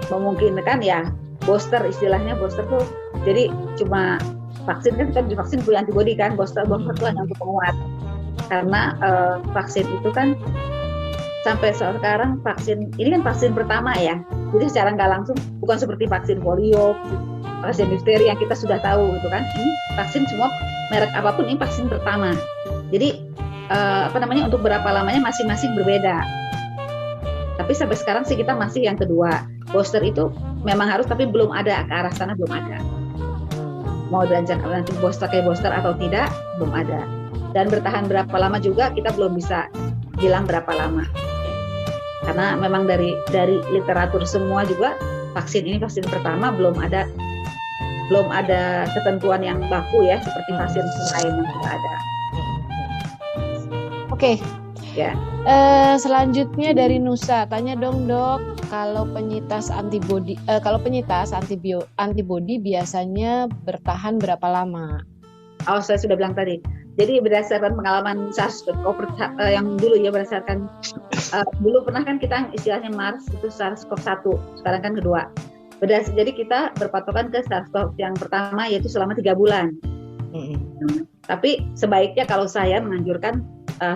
memungkinkan ya. Booster istilahnya, booster tuh jadi cuma vaksin kan kita divaksin punya antibodi kan, booster itu hanya untuk penguat. Karena vaksin itu kan sampai sekarang vaksin ini kan vaksin pertama ya, jadi secara nggak langsung bukan seperti vaksin polio, vaksin difteri yang kita sudah tahu gitu kan. Ini vaksin semua merek apapun ini vaksin pertama. Jadi untuk berapa lamanya masing-masing berbeda. Tapi sampai sekarang sih kita masih yang kedua. Booster itu memang harus tapi belum ada, ke arah sana belum ada. Mau dilanjutkan nanti pakai booster atau tidak belum ada. Dan bertahan berapa lama juga kita belum bisa bilang berapa lama. Karena memang dari literatur semua juga vaksin ini vaksin pertama belum ada ketentuan yang baku ya seperti vaksin lain yang sudah ada. Oke. Ya. Selanjutnya dari Nusa, tanya dong dok, kalau penyintas antibodi biasanya bertahan berapa lama? Oh, saya sudah bilang tadi. Jadi berdasarkan pengalaman SARS-CoV yang dulu ya, berdasarkan dulu pernah kan kita istilahnya MARS itu SARS-CoV-1, sekarang kan kedua. Jadi kita berpatokan ke SARS-CoV yang pertama yaitu selama 3 bulan. Tapi sebaiknya kalau saya menganjurkan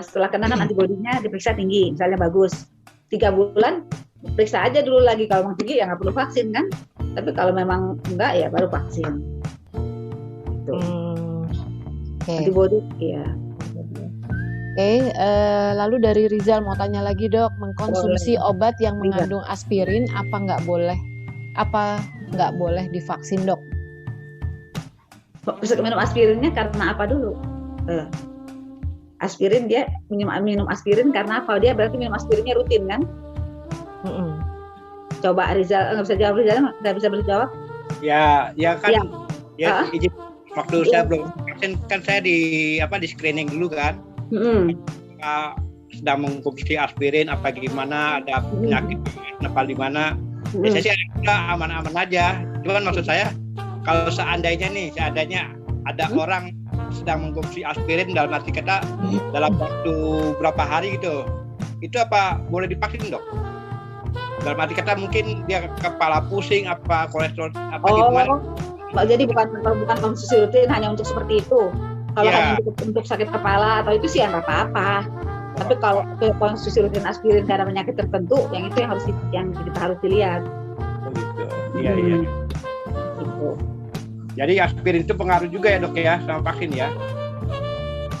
setelah kena kan antibodinya diperiksa tinggi, misalnya bagus 3 bulan, periksa aja dulu lagi. Kalau memang tinggi ya nggak perlu vaksin kan. Tapi kalau memang enggak ya baru vaksin. Gitu. Antibodi ya. Lalu dari Rizal mau tanya lagi dok, mengkonsumsi obat yang mengandung aspirin apa nggak boleh divaksin dok? Bisa minum aspirinnya karena apa dulu? Aspirin dia minum aspirin karena apa? Dia berarti minum aspirinnya rutin kan? Coba Rizal nggak bisa jawab, Rizal nggak bisa berjawab? Ya kan. Izin waktu saya belum vaksin kan saya di screening dulu kan. Sedang mengkonsumsi aspirin apa gimana, ada penyakit apa di mana? Saya sih aman-aman aja. Cuman maksud saya kalau seandainya ada orang sedang mengkonsumsi aspirin dalam arti kata dalam waktu berapa hari gitu, itu apa boleh divaksin dok? Dalam arti kata mungkin dia kepala pusing apa kolesterol apa gimana? Jadi bukan konsumsi rutin hanya untuk seperti itu. Kalau hanya untuk sakit kepala atau itu sih ya nggak apa-apa. Tapi kalau konsumsi rutin aspirin karena penyakit tertentu, yang itu yang kita harus dilihat. Begitu. Iya. Gitu. Jadi aspirin itu pengaruh juga ya dok ya sama vaksin ya?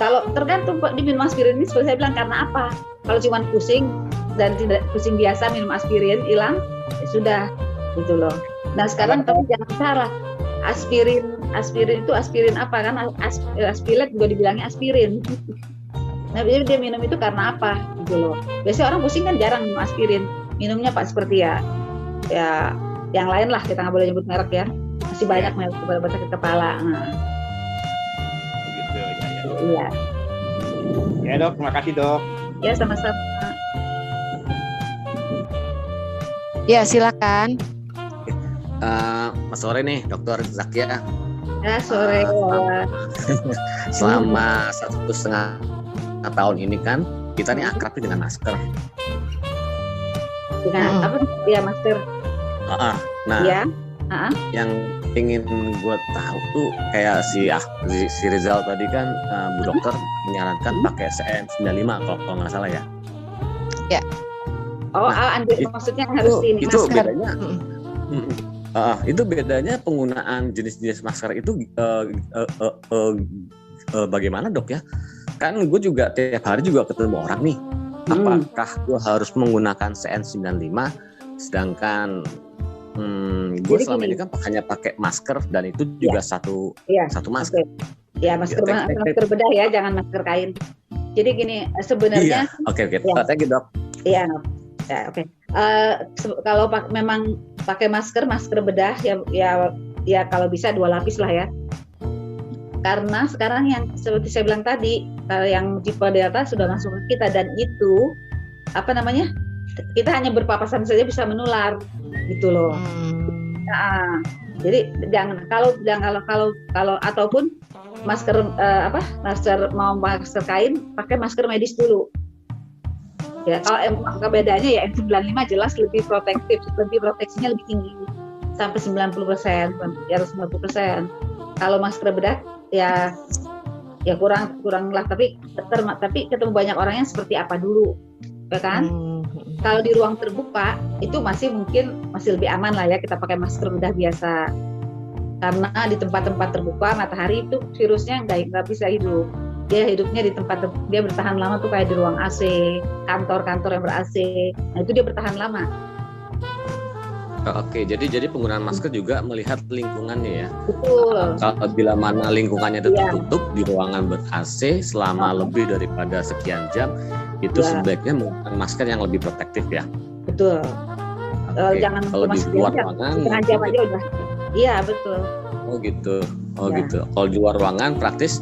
Kalau tergantung di minum aspirin ini seperti saya bilang karena apa? Kalau cuma pusing dan tidak pusing biasa minum aspirin hilang ya sudah gitu loh. Nah sekarang tapi jangan salah, aspirin itu aspirin apa kan? Aspilet juga dibilangnya aspirin. Nah dia minum itu karena apa gitu loh. Biasanya orang pusing kan jarang minum aspirin, minumnya pak seperti ya yang lain lah, kita nggak boleh nyebut merek ya. Masih banyak obat sakit kepala. Begitu ya. Iya. Ya dok, terima kasih dok. Ya sama-sama. Ya silakan. Mas sore nih, Dokter Zakia. Ya, sore. Selama 1,5 tahun ini kan kita nih akrab dengan masker. Dengan apa? Ya, masker. Nah, ya. Yang ingin gue tahu tuh kayak si Rizal tadi kan, Bu Dokter menyarankan pakai CN95 kalau nggak salah ya. Ya. Oh, maksudnya harus ini itu masker. Bedanya. Itu bedanya penggunaan jenis-jenis masker itu bagaimana, Dok ya? Kan gue juga tiap hari juga ketemu orang nih. Apakah gue harus menggunakan CN95 sedangkan gue selama ini kan hanya pakai masker dan itu juga satu masker. Ya, masker bedah ya, jangan masker kain. Jadi gini, sebenarnya. Oke. Thank you, Dok. Iya, oke. Kalau memang pakai masker bedah ya kalau bisa 2 lapis lah ya. Karena sekarang yang seperti saya bilang tadi, yang tipe Delta sudah masuk ke kita dan itu kita hanya berpapasan saja bisa menular gitu loh. Nah, jadi jangan kalau ataupun masker masker kain, pakai masker medis dulu. Ya, kalau bedanya ya N95 jelas lebih protektif, proteksinya lebih tinggi sampai 90%, ya 90%. Kalau masker bedah ya kurang lah, tapi ketemu banyak orang yang seperti apa dulu, ya kan? Kalau di ruang terbuka itu masih lebih aman lah ya kita pakai masker bedah biasa. Karena di tempat-tempat terbuka matahari itu virusnya nggak bisa hidup. Dia hidupnya di tempat dia bertahan lama tuh kayak di ruang AC, kantor-kantor yang ber-AC. Nah, itu dia bertahan lama. Oke, jadi penggunaan masker juga melihat lingkungannya ya. Betul. Kalau bila mana lingkungannya tertutup di ruangan ber-AC selama lebih daripada sekian jam, itu sebaiknya menggunakan masker yang lebih protektif ya. Betul. Jangan kalau di luar ruangan setengah jam aja udah. Iya, betul. Oh gitu. Gitu. Kalau di luar ruangan praktis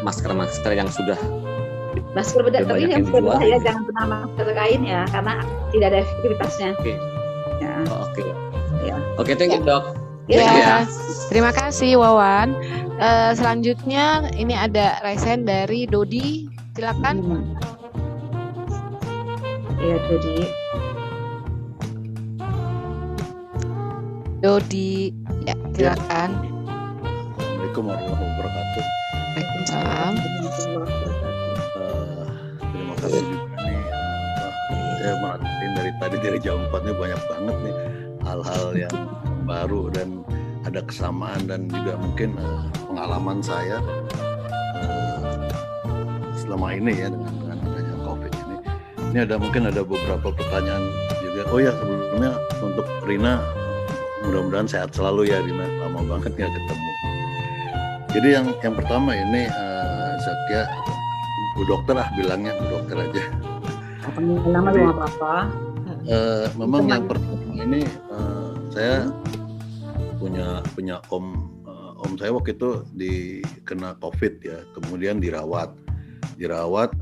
masker-masker yang sudah masker bedah, tapi yang bedah ya jangan pernah masker kain ya, karena tidak ada efektivitasnya. Oke, thank you, Dok. Ya, terima kasih Wawan. Selanjutnya ini ada raise hand dari Dodi, silakan. Iya, Dodi, ya silakan. Assalamualaikum warahmatullahi wabarakatuh. Waalaikumsalam. Terima kasih juga nih. Saya merhatiin dari jam 4 nih banyak banget nih hal-hal yang baru dan ada kesamaan dan juga mungkin pengalaman saya selama ini ya dengan adanya COVID ini. Ini mungkin ada beberapa pertanyaan juga. Oh ya, sebelumnya untuk Rina, mudah-mudahan sehat selalu ya Rina. Lama banget nggak ketemu. Jadi yang pertama ini Zakia, Bu Dokter bilangnya Bu Dokter aja. Nama lu apa-apa. Memang yang pertama ini saya punya om saya waktu itu kena COVID ya, kemudian dirawat,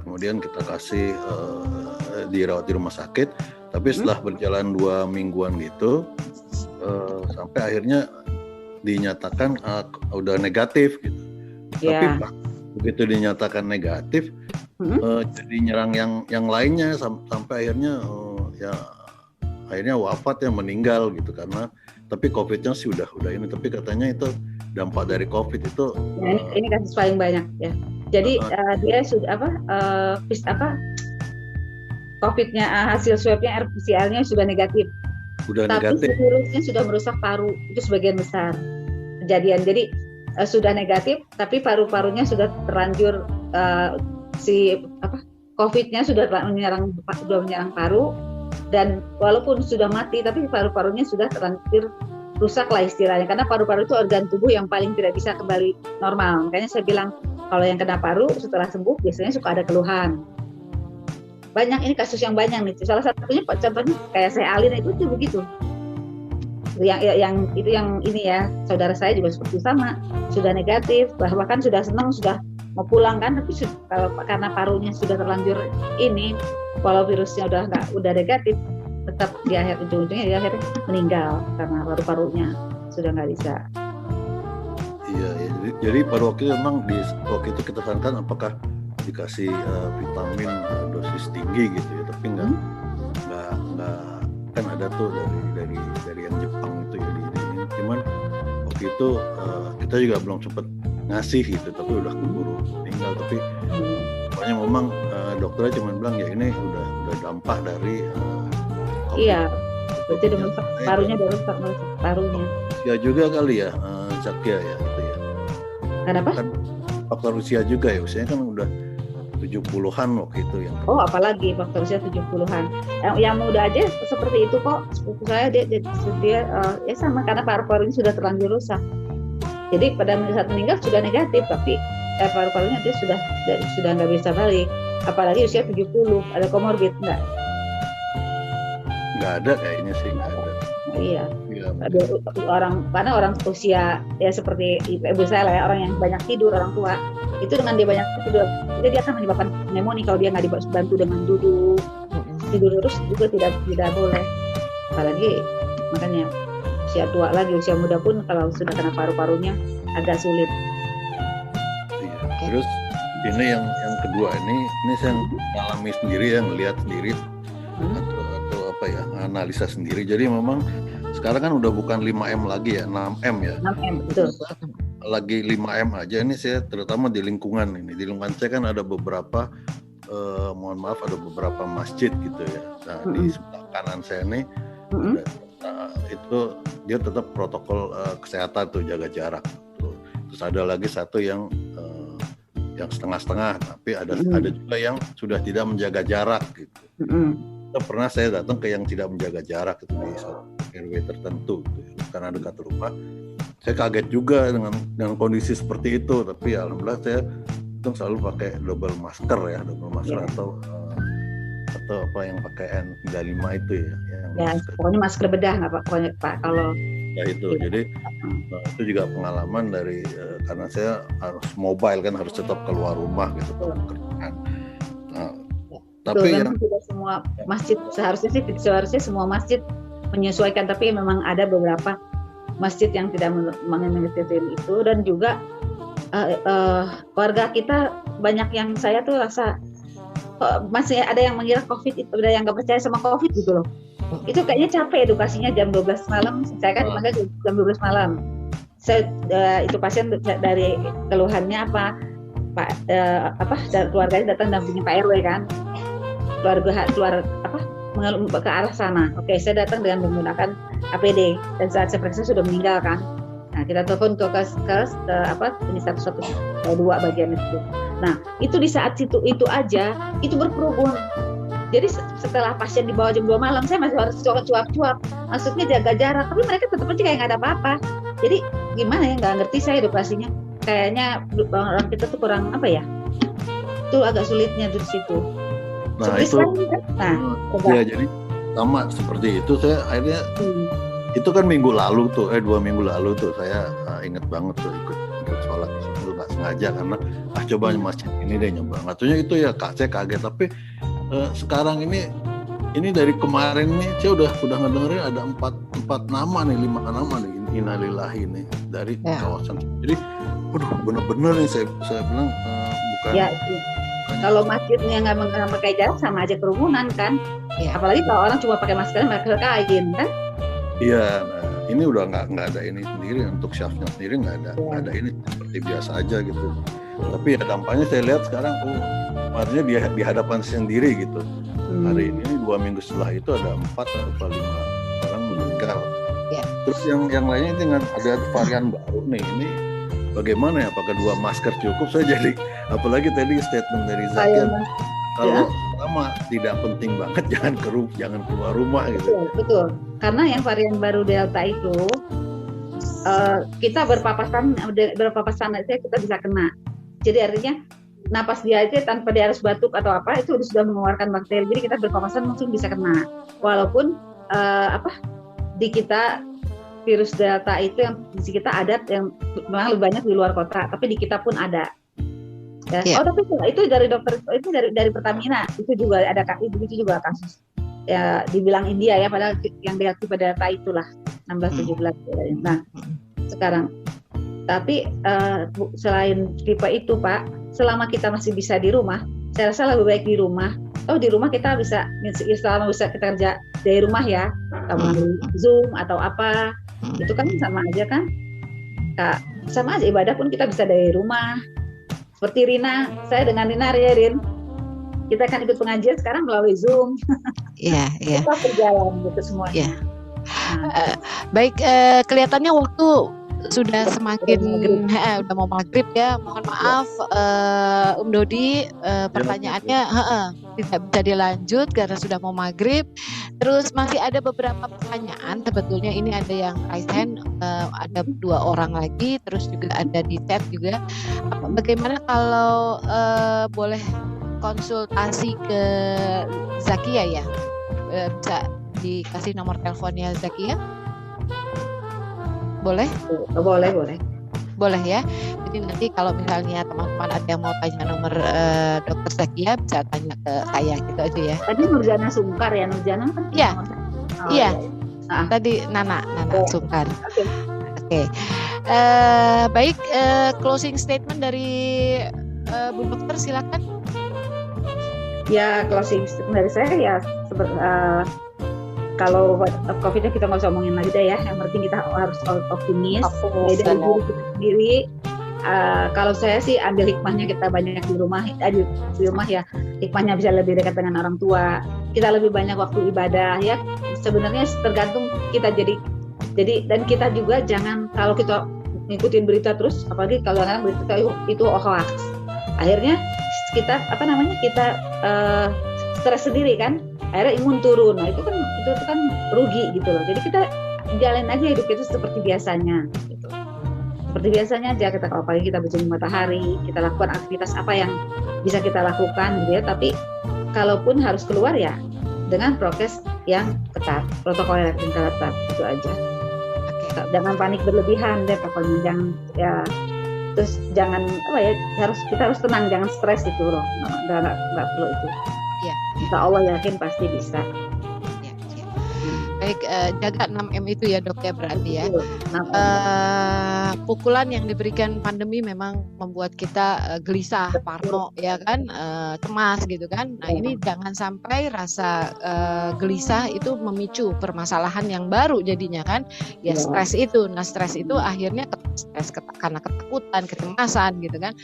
kemudian kita kasih dirawat di rumah sakit, tapi setelah berjalan 2 mingguan gitu, sampai akhirnya dinyatakan udah negatif gitu. Tapi begitu dinyatakan negatif, jadi nyerang yang lainnya sampai akhirnya akhirnya wafat yang meninggal gitu karena tapi COVID-nya sih udah ini, tapi katanya itu dampak dari COVID itu. Ini kasus paling banyak ya. Jadi dia sudah COVID-nya hasil swab-nya PCR-nya sudah negatif. Tapi virusnya sudah merusak paru, itu sebagian besar kejadian. Jadi sudah negatif, tapi paru-parunya sudah terlanjur COVID-nya sudah menyerang paru, dan walaupun sudah mati, tapi paru-parunya sudah terlanjur rusak lah istilahnya. Karena paru-paru itu organ tubuh yang paling tidak bisa kembali normal. Makanya saya bilang kalau yang kena paru setelah sembuh biasanya suka ada keluhan. Banyak ini kasus yang banyak nih. Salah satunya contohnya kayak saya Alin itu begitu. Yang ini ya, saudara saya juga seperti sama, sudah negatif, bahkan sudah senang, sudah mau pulang kan, tapi karena parunya sudah terlanjur ini, walau virusnya udah negatif, tetap di akhir ujung-ujungnya dia akhirnya meninggal karena paru-parunya sudah nggak bisa. Iya, ya. Jadi pada waktu itu memang waktu itu kita sarankan apakah dikasih vitamin dosis tinggi gitu ya, tapi nggak kan ada tuh dari yang Jepang itu ya ini. Cuman waktu itu kita juga belum sempat ngasih gitu, tapi udah keburu meninggal. Tapi pokoknya memang dokternya cuma bilang ya ini udah dampak dari COVID. Iya, berarti dengan parunya udah rusak parunya. Ya juga kali ya, Zakia ya gitu ya. Kenapa? Kan faktor usia juga ya, usianya kan udah 70-an waktu itu yang. Oh, apalagi faktor usia 70-an. Yang muda aja seperti itu kok. Sepupu saya dia ya sama karena paru-parunya sudah terlanjur rusak. Jadi pada saat meninggal sudah negatif, tapi paru-parunya dia sudah nggak bisa balik. Apalagi usia 70, ada komorbid enggak? Nggak ada kayaknya sih, nggak ada. Iya. Ada karena orang usia ya seperti ibu saya lah ya, orang yang banyak tidur, orang tua itu dengan dia banyak tidur, dia akan menyebabkan pneumonia kalau dia nggak dibantu dengan duduk. Tidur terus juga tidak boleh. Apalagi makanya usia tua lagi, usia muda pun kalau sudah kena paru-parunya agak sulit. Iya. Terus ini yang kedua ini saya alami sendiri, yang lihat sendiri atau apa ya, analisa sendiri. Jadi memang sekarang kan udah bukan 5M lagi ya, 6M ya. 6M, betul. Lagi 5M aja ini saya terutama di lingkungan ini. Di lingkungan saya kan ada beberapa mohon maaf ada beberapa masjid gitu ya. Nah, di sebelah kanan saya ini itu dia tetap protokol kesehatan tuh, jaga jarak tuh. Terus ada lagi satu yang setengah-setengah, tapi ada juga yang sudah tidak menjaga jarak gitu. Pernah saya datang ke yang tidak menjaga jarak itu di RW tertentu gitu, karena dekat rumah. Saya kaget juga dengan kondisi seperti itu, tapi alhamdulillah saya itu selalu pakai double masker atau apa yang pakai N95 itu ya. Pokoknya masker bedah nggak Pak? Pokoknya Pak kalau. Ya itu, jadi itu juga pengalaman dari karena saya harus mobile kan, harus tetap keluar rumah gitu pekerjaan. Tapi yang tidak semua masjid seharusnya semua masjid menyesuaikan, tapi memang ada beberapa masjid yang tidak mengikuti itu, dan juga warga kita banyak yang saya tuh rasa masih ada yang mengira COVID itu, ada yang nggak percaya sama COVID gitu loh. Itu kayaknya capek edukasinya jam 12 malam. Saya kan dipanggil jam 12 malam. Saya itu pasien dari keluhannya apa? Pak keluarganya datang dampingi Pak RW kan. Keluar ke arah sana. Oke, saya datang dengan menggunakan APD dan saat saya periksa sudah meninggal kan. Nah, kita telepon ke ini 112 bagian itu. Nah, itu di saat itu aja itu berkerumun. Jadi setelah pasien dibawa jam 2 malam, saya masih harus cuap-cuap. Maksudnya jaga jarak, tapi mereka tetap aja kayak nggak ada apa-apa. Jadi gimana ya, nggak ngerti saya edukasinya. Kayaknya orang kita tuh kurang apa ya? Itu agak sulitnya di situ. Nah itu, ya jadi sama seperti itu. Saya akhirnya itu kan minggu lalu tuh, 2 minggu lalu tuh saya inget banget tuh ikut sholat di situ, nggak sengaja karena coba masjid ini deh nyoba. Ngatunya itu ya saya kaget, tapi sekarang ini dari kemarin nih saya udah ngedengerin ada 4 nama nih, 5 nama nih, innalillahi nih dari kawasan. Jadi bener-bener nih saya bilang bukan. Ya, kalau masjidnya nggak pakai jarak sama aja kerumunan kan. Ya. Apalagi kalau orang cuma pakai masker kain kan. Iya, nah ini udah nggak ada ini sendiri, untuk syafnya sendiri nggak ada ini, seperti biasa aja gitu. Tapi ya dampaknya saya lihat sekarang artinya di hadapan sendiri gitu. Hari ini 2 minggu setelah itu ada 4 atau 5 orang meninggal. Terus yang lainnya dengan ada varian baru nih, ini bagaimana ya, apakah 2 masker cukup? Saya jadi apalagi tadi statement dari Zakia, kalau sama tidak penting banget jangan keluar rumah gitu. Betul. Karena yang varian baru Delta itu kita berpapasan aja kita bisa kena. Jadi artinya napas dia aja tanpa dia harus batuk atau apa itu sudah mengeluarkan bakteri. Jadi kita berpapasan langsung bisa kena. Walaupun di kita virus Delta itu yang di kita ada yang memang lebih banyak di luar kota, tapi di kita pun ada. Ya. Oh, tapi itu dari dokter, itu dari Pertamina, itu juga ada, itu juga kasus. ya dibilang India ya, padahal yang diakui pada data itulah 16-17. Nah sekarang, tapi selain tipe itu Pak, selama kita masih bisa di rumah, saya rasa lebih baik di rumah. Di rumah kita bisa, selama bisa kita kerja dari rumah ya, melalui Zoom atau apa, itu kan sama aja kan, Kak, sama aja ibadah pun kita bisa dari rumah. Seperti Rina, saya dengan Rina ya Rin, kita kan ikut pengajian sekarang melalui Zoom. Iya. Kita berjalan gitu semuanya. Baik, kelihatannya waktu sudah semakin udah mau maghrib ya. Mohon maaf Dodi, pertanyaannya tidak bisa dilanjut karena sudah mau maghrib. Terus masih ada beberapa pertanyaan, sebetulnya ini ada yang raise hand, ada 2 orang lagi, terus juga ada di chat juga. Bagaimana kalau boleh konsultasi ke Zakia ya? Bisa dikasih nomor teleponnya Zakia? Boleh? Boleh ya. Jadi nanti kalau misalnya teman-teman ada yang mau tanya nomor Dokter Zakia, bisa tanya ke saya gitu aja ya. Tadi Nurjana Sungkar ya, Nurjana kan? Iya. Tadi Nana Sungkar. Oke. Baik, closing statement dari Bu Dokter silakan. Ya, closing statement dari saya ya kalau COVID-nya kita nggak usah omongin lagi deh ya. Yang penting kita harus optimis dari diri kita sendiri. Kalau saya sih ambil hikmahnya, kita banyak di rumah ya. Hikmahnya bisa lebih dekat dengan orang tua. Kita lebih banyak waktu ibadah ya. Sebenarnya tergantung kita jadi dan kita juga jangan, kalau kita ngikutin berita terus, apalagi kalau kadang berita itu hoax. Akhirnya kita stres sendiri kan. Akhirnya imun turun. Nah itu kan rugi gitu loh. Jadi kita jalanin aja hidup itu seperti biasanya gitu. Seperti biasanya aja, kita kalau pagi kita berjemur matahari, kita lakukan aktivitas apa yang bisa kita lakukan gitu ya. Tapi kalaupun harus keluar ya dengan prokes yang ketat, protokol yang ketat, itu aja. Jangan panik berlebihan deh pokoknya, jangan ya. Terus jangan kita harus tenang, jangan stres itu loh. Nggak perlu itu. Ya. Insya Allah yakin pasti bisa. Baik, jaga 6M itu ya Dok ya berarti ya. Pukulan yang diberikan pandemi memang membuat kita gelisah, parno ya kan, cemas gitu kan. Nah ini jangan sampai rasa gelisah itu memicu permasalahan yang baru jadinya kan. Ya stres itu. Nah stres itu akhirnya stres karena ketakutan, kecemasan gitu kan.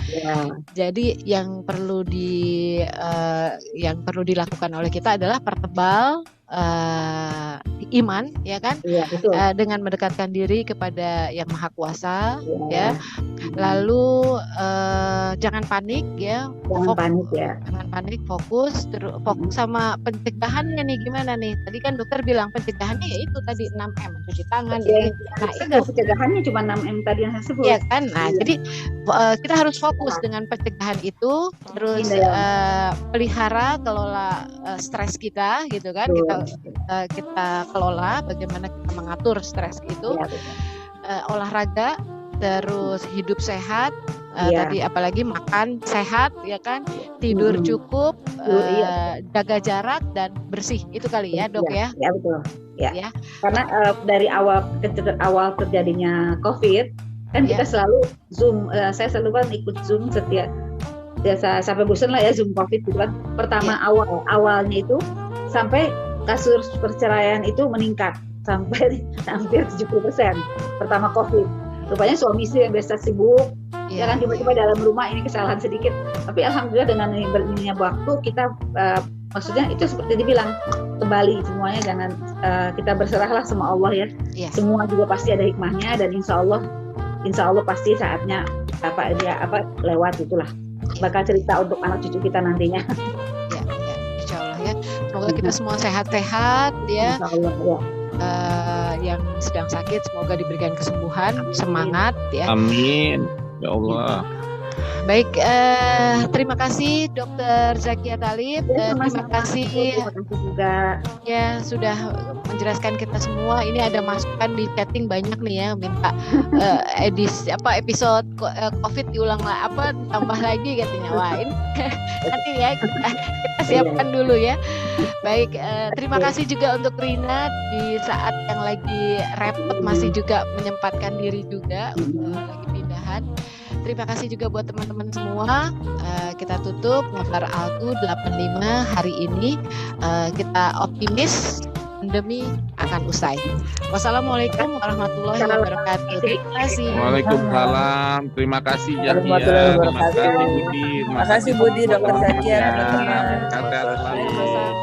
Jadi yang perlu dilakukan oleh kita adalah pertebal iman ya kan, dengan mendekatkan diri kepada Yang Maha Kuasa ya. Lalu jangan panik ya, jangan panik, fokus sama pencegahannya nih. Gimana nih, tadi kan dokter bilang pencegahannya ya itu tadi 6M, cuci tangan ya. Nah itu pencegahannya cuma 6M tadi yang saya sebut ya kan. Nah jadi kita harus fokus dengan pencegahan itu, terus pelihara, kelola stres kita gitu kan. Kita kelola bagaimana kita mengatur stres itu, olahraga, terus hidup sehat, tadi apalagi makan sehat ya kan, tidur cukup, jaga jarak dan bersih, itu kali ya Dok ya. Ya betul ya. Karena dari awal terjadinya COVID kan kita selalu Zoom, saya selalu kan ikut Zoom setiap sampai bosan lah ya Zoom COVID gitu kan. Pertama awalnya itu sampai kasus perceraian itu meningkat sampai hampir 70% pertama COVID. Rupanya suami istri yang biasa sibuk, ya kan, tiba-tiba dalam rumah ini kesalahan sedikit. Tapi alhamdulillah dengan berminyak waktu kita, maksudnya itu seperti dibilang kembali semuanya, jangan kita berserahlah sama Allah ya. Semua juga pasti ada hikmahnya dan insya Allah pasti saatnya lewat itulah. Bakal cerita untuk anak cucu kita nantinya. Semoga kita semua sehat-sehat ya. Yang sedang sakit semoga diberikan kesembuhan, semangat ya. Amin. Ya Allah. Baik, terima kasih Dokter Zakia Talib. Terima kasih juga ya sudah menjelaskan kita semua. Ini ada masukan di chatting banyak nih ya, minta episode COVID diulang lah tambah lagi katanya. Wah ini nanti ya kita siapkan dulu ya. Baik, terima kasih juga untuk Rina di saat yang lagi repot masih juga menyempatkan diri juga lagi pindahan. Terima kasih juga buat teman-teman semua. Kita tutup Ngobar Altu 85 hari ini. Kita optimis pandemi akan usai. Wassalamualaikum warahmatullahi wabarakatuh. Terima kasih. Waalaikumsalam. Terima kasih Zakia. Terima kasih Budi. Terima kasih Budi, Dokter Zakia. Sehat selalu.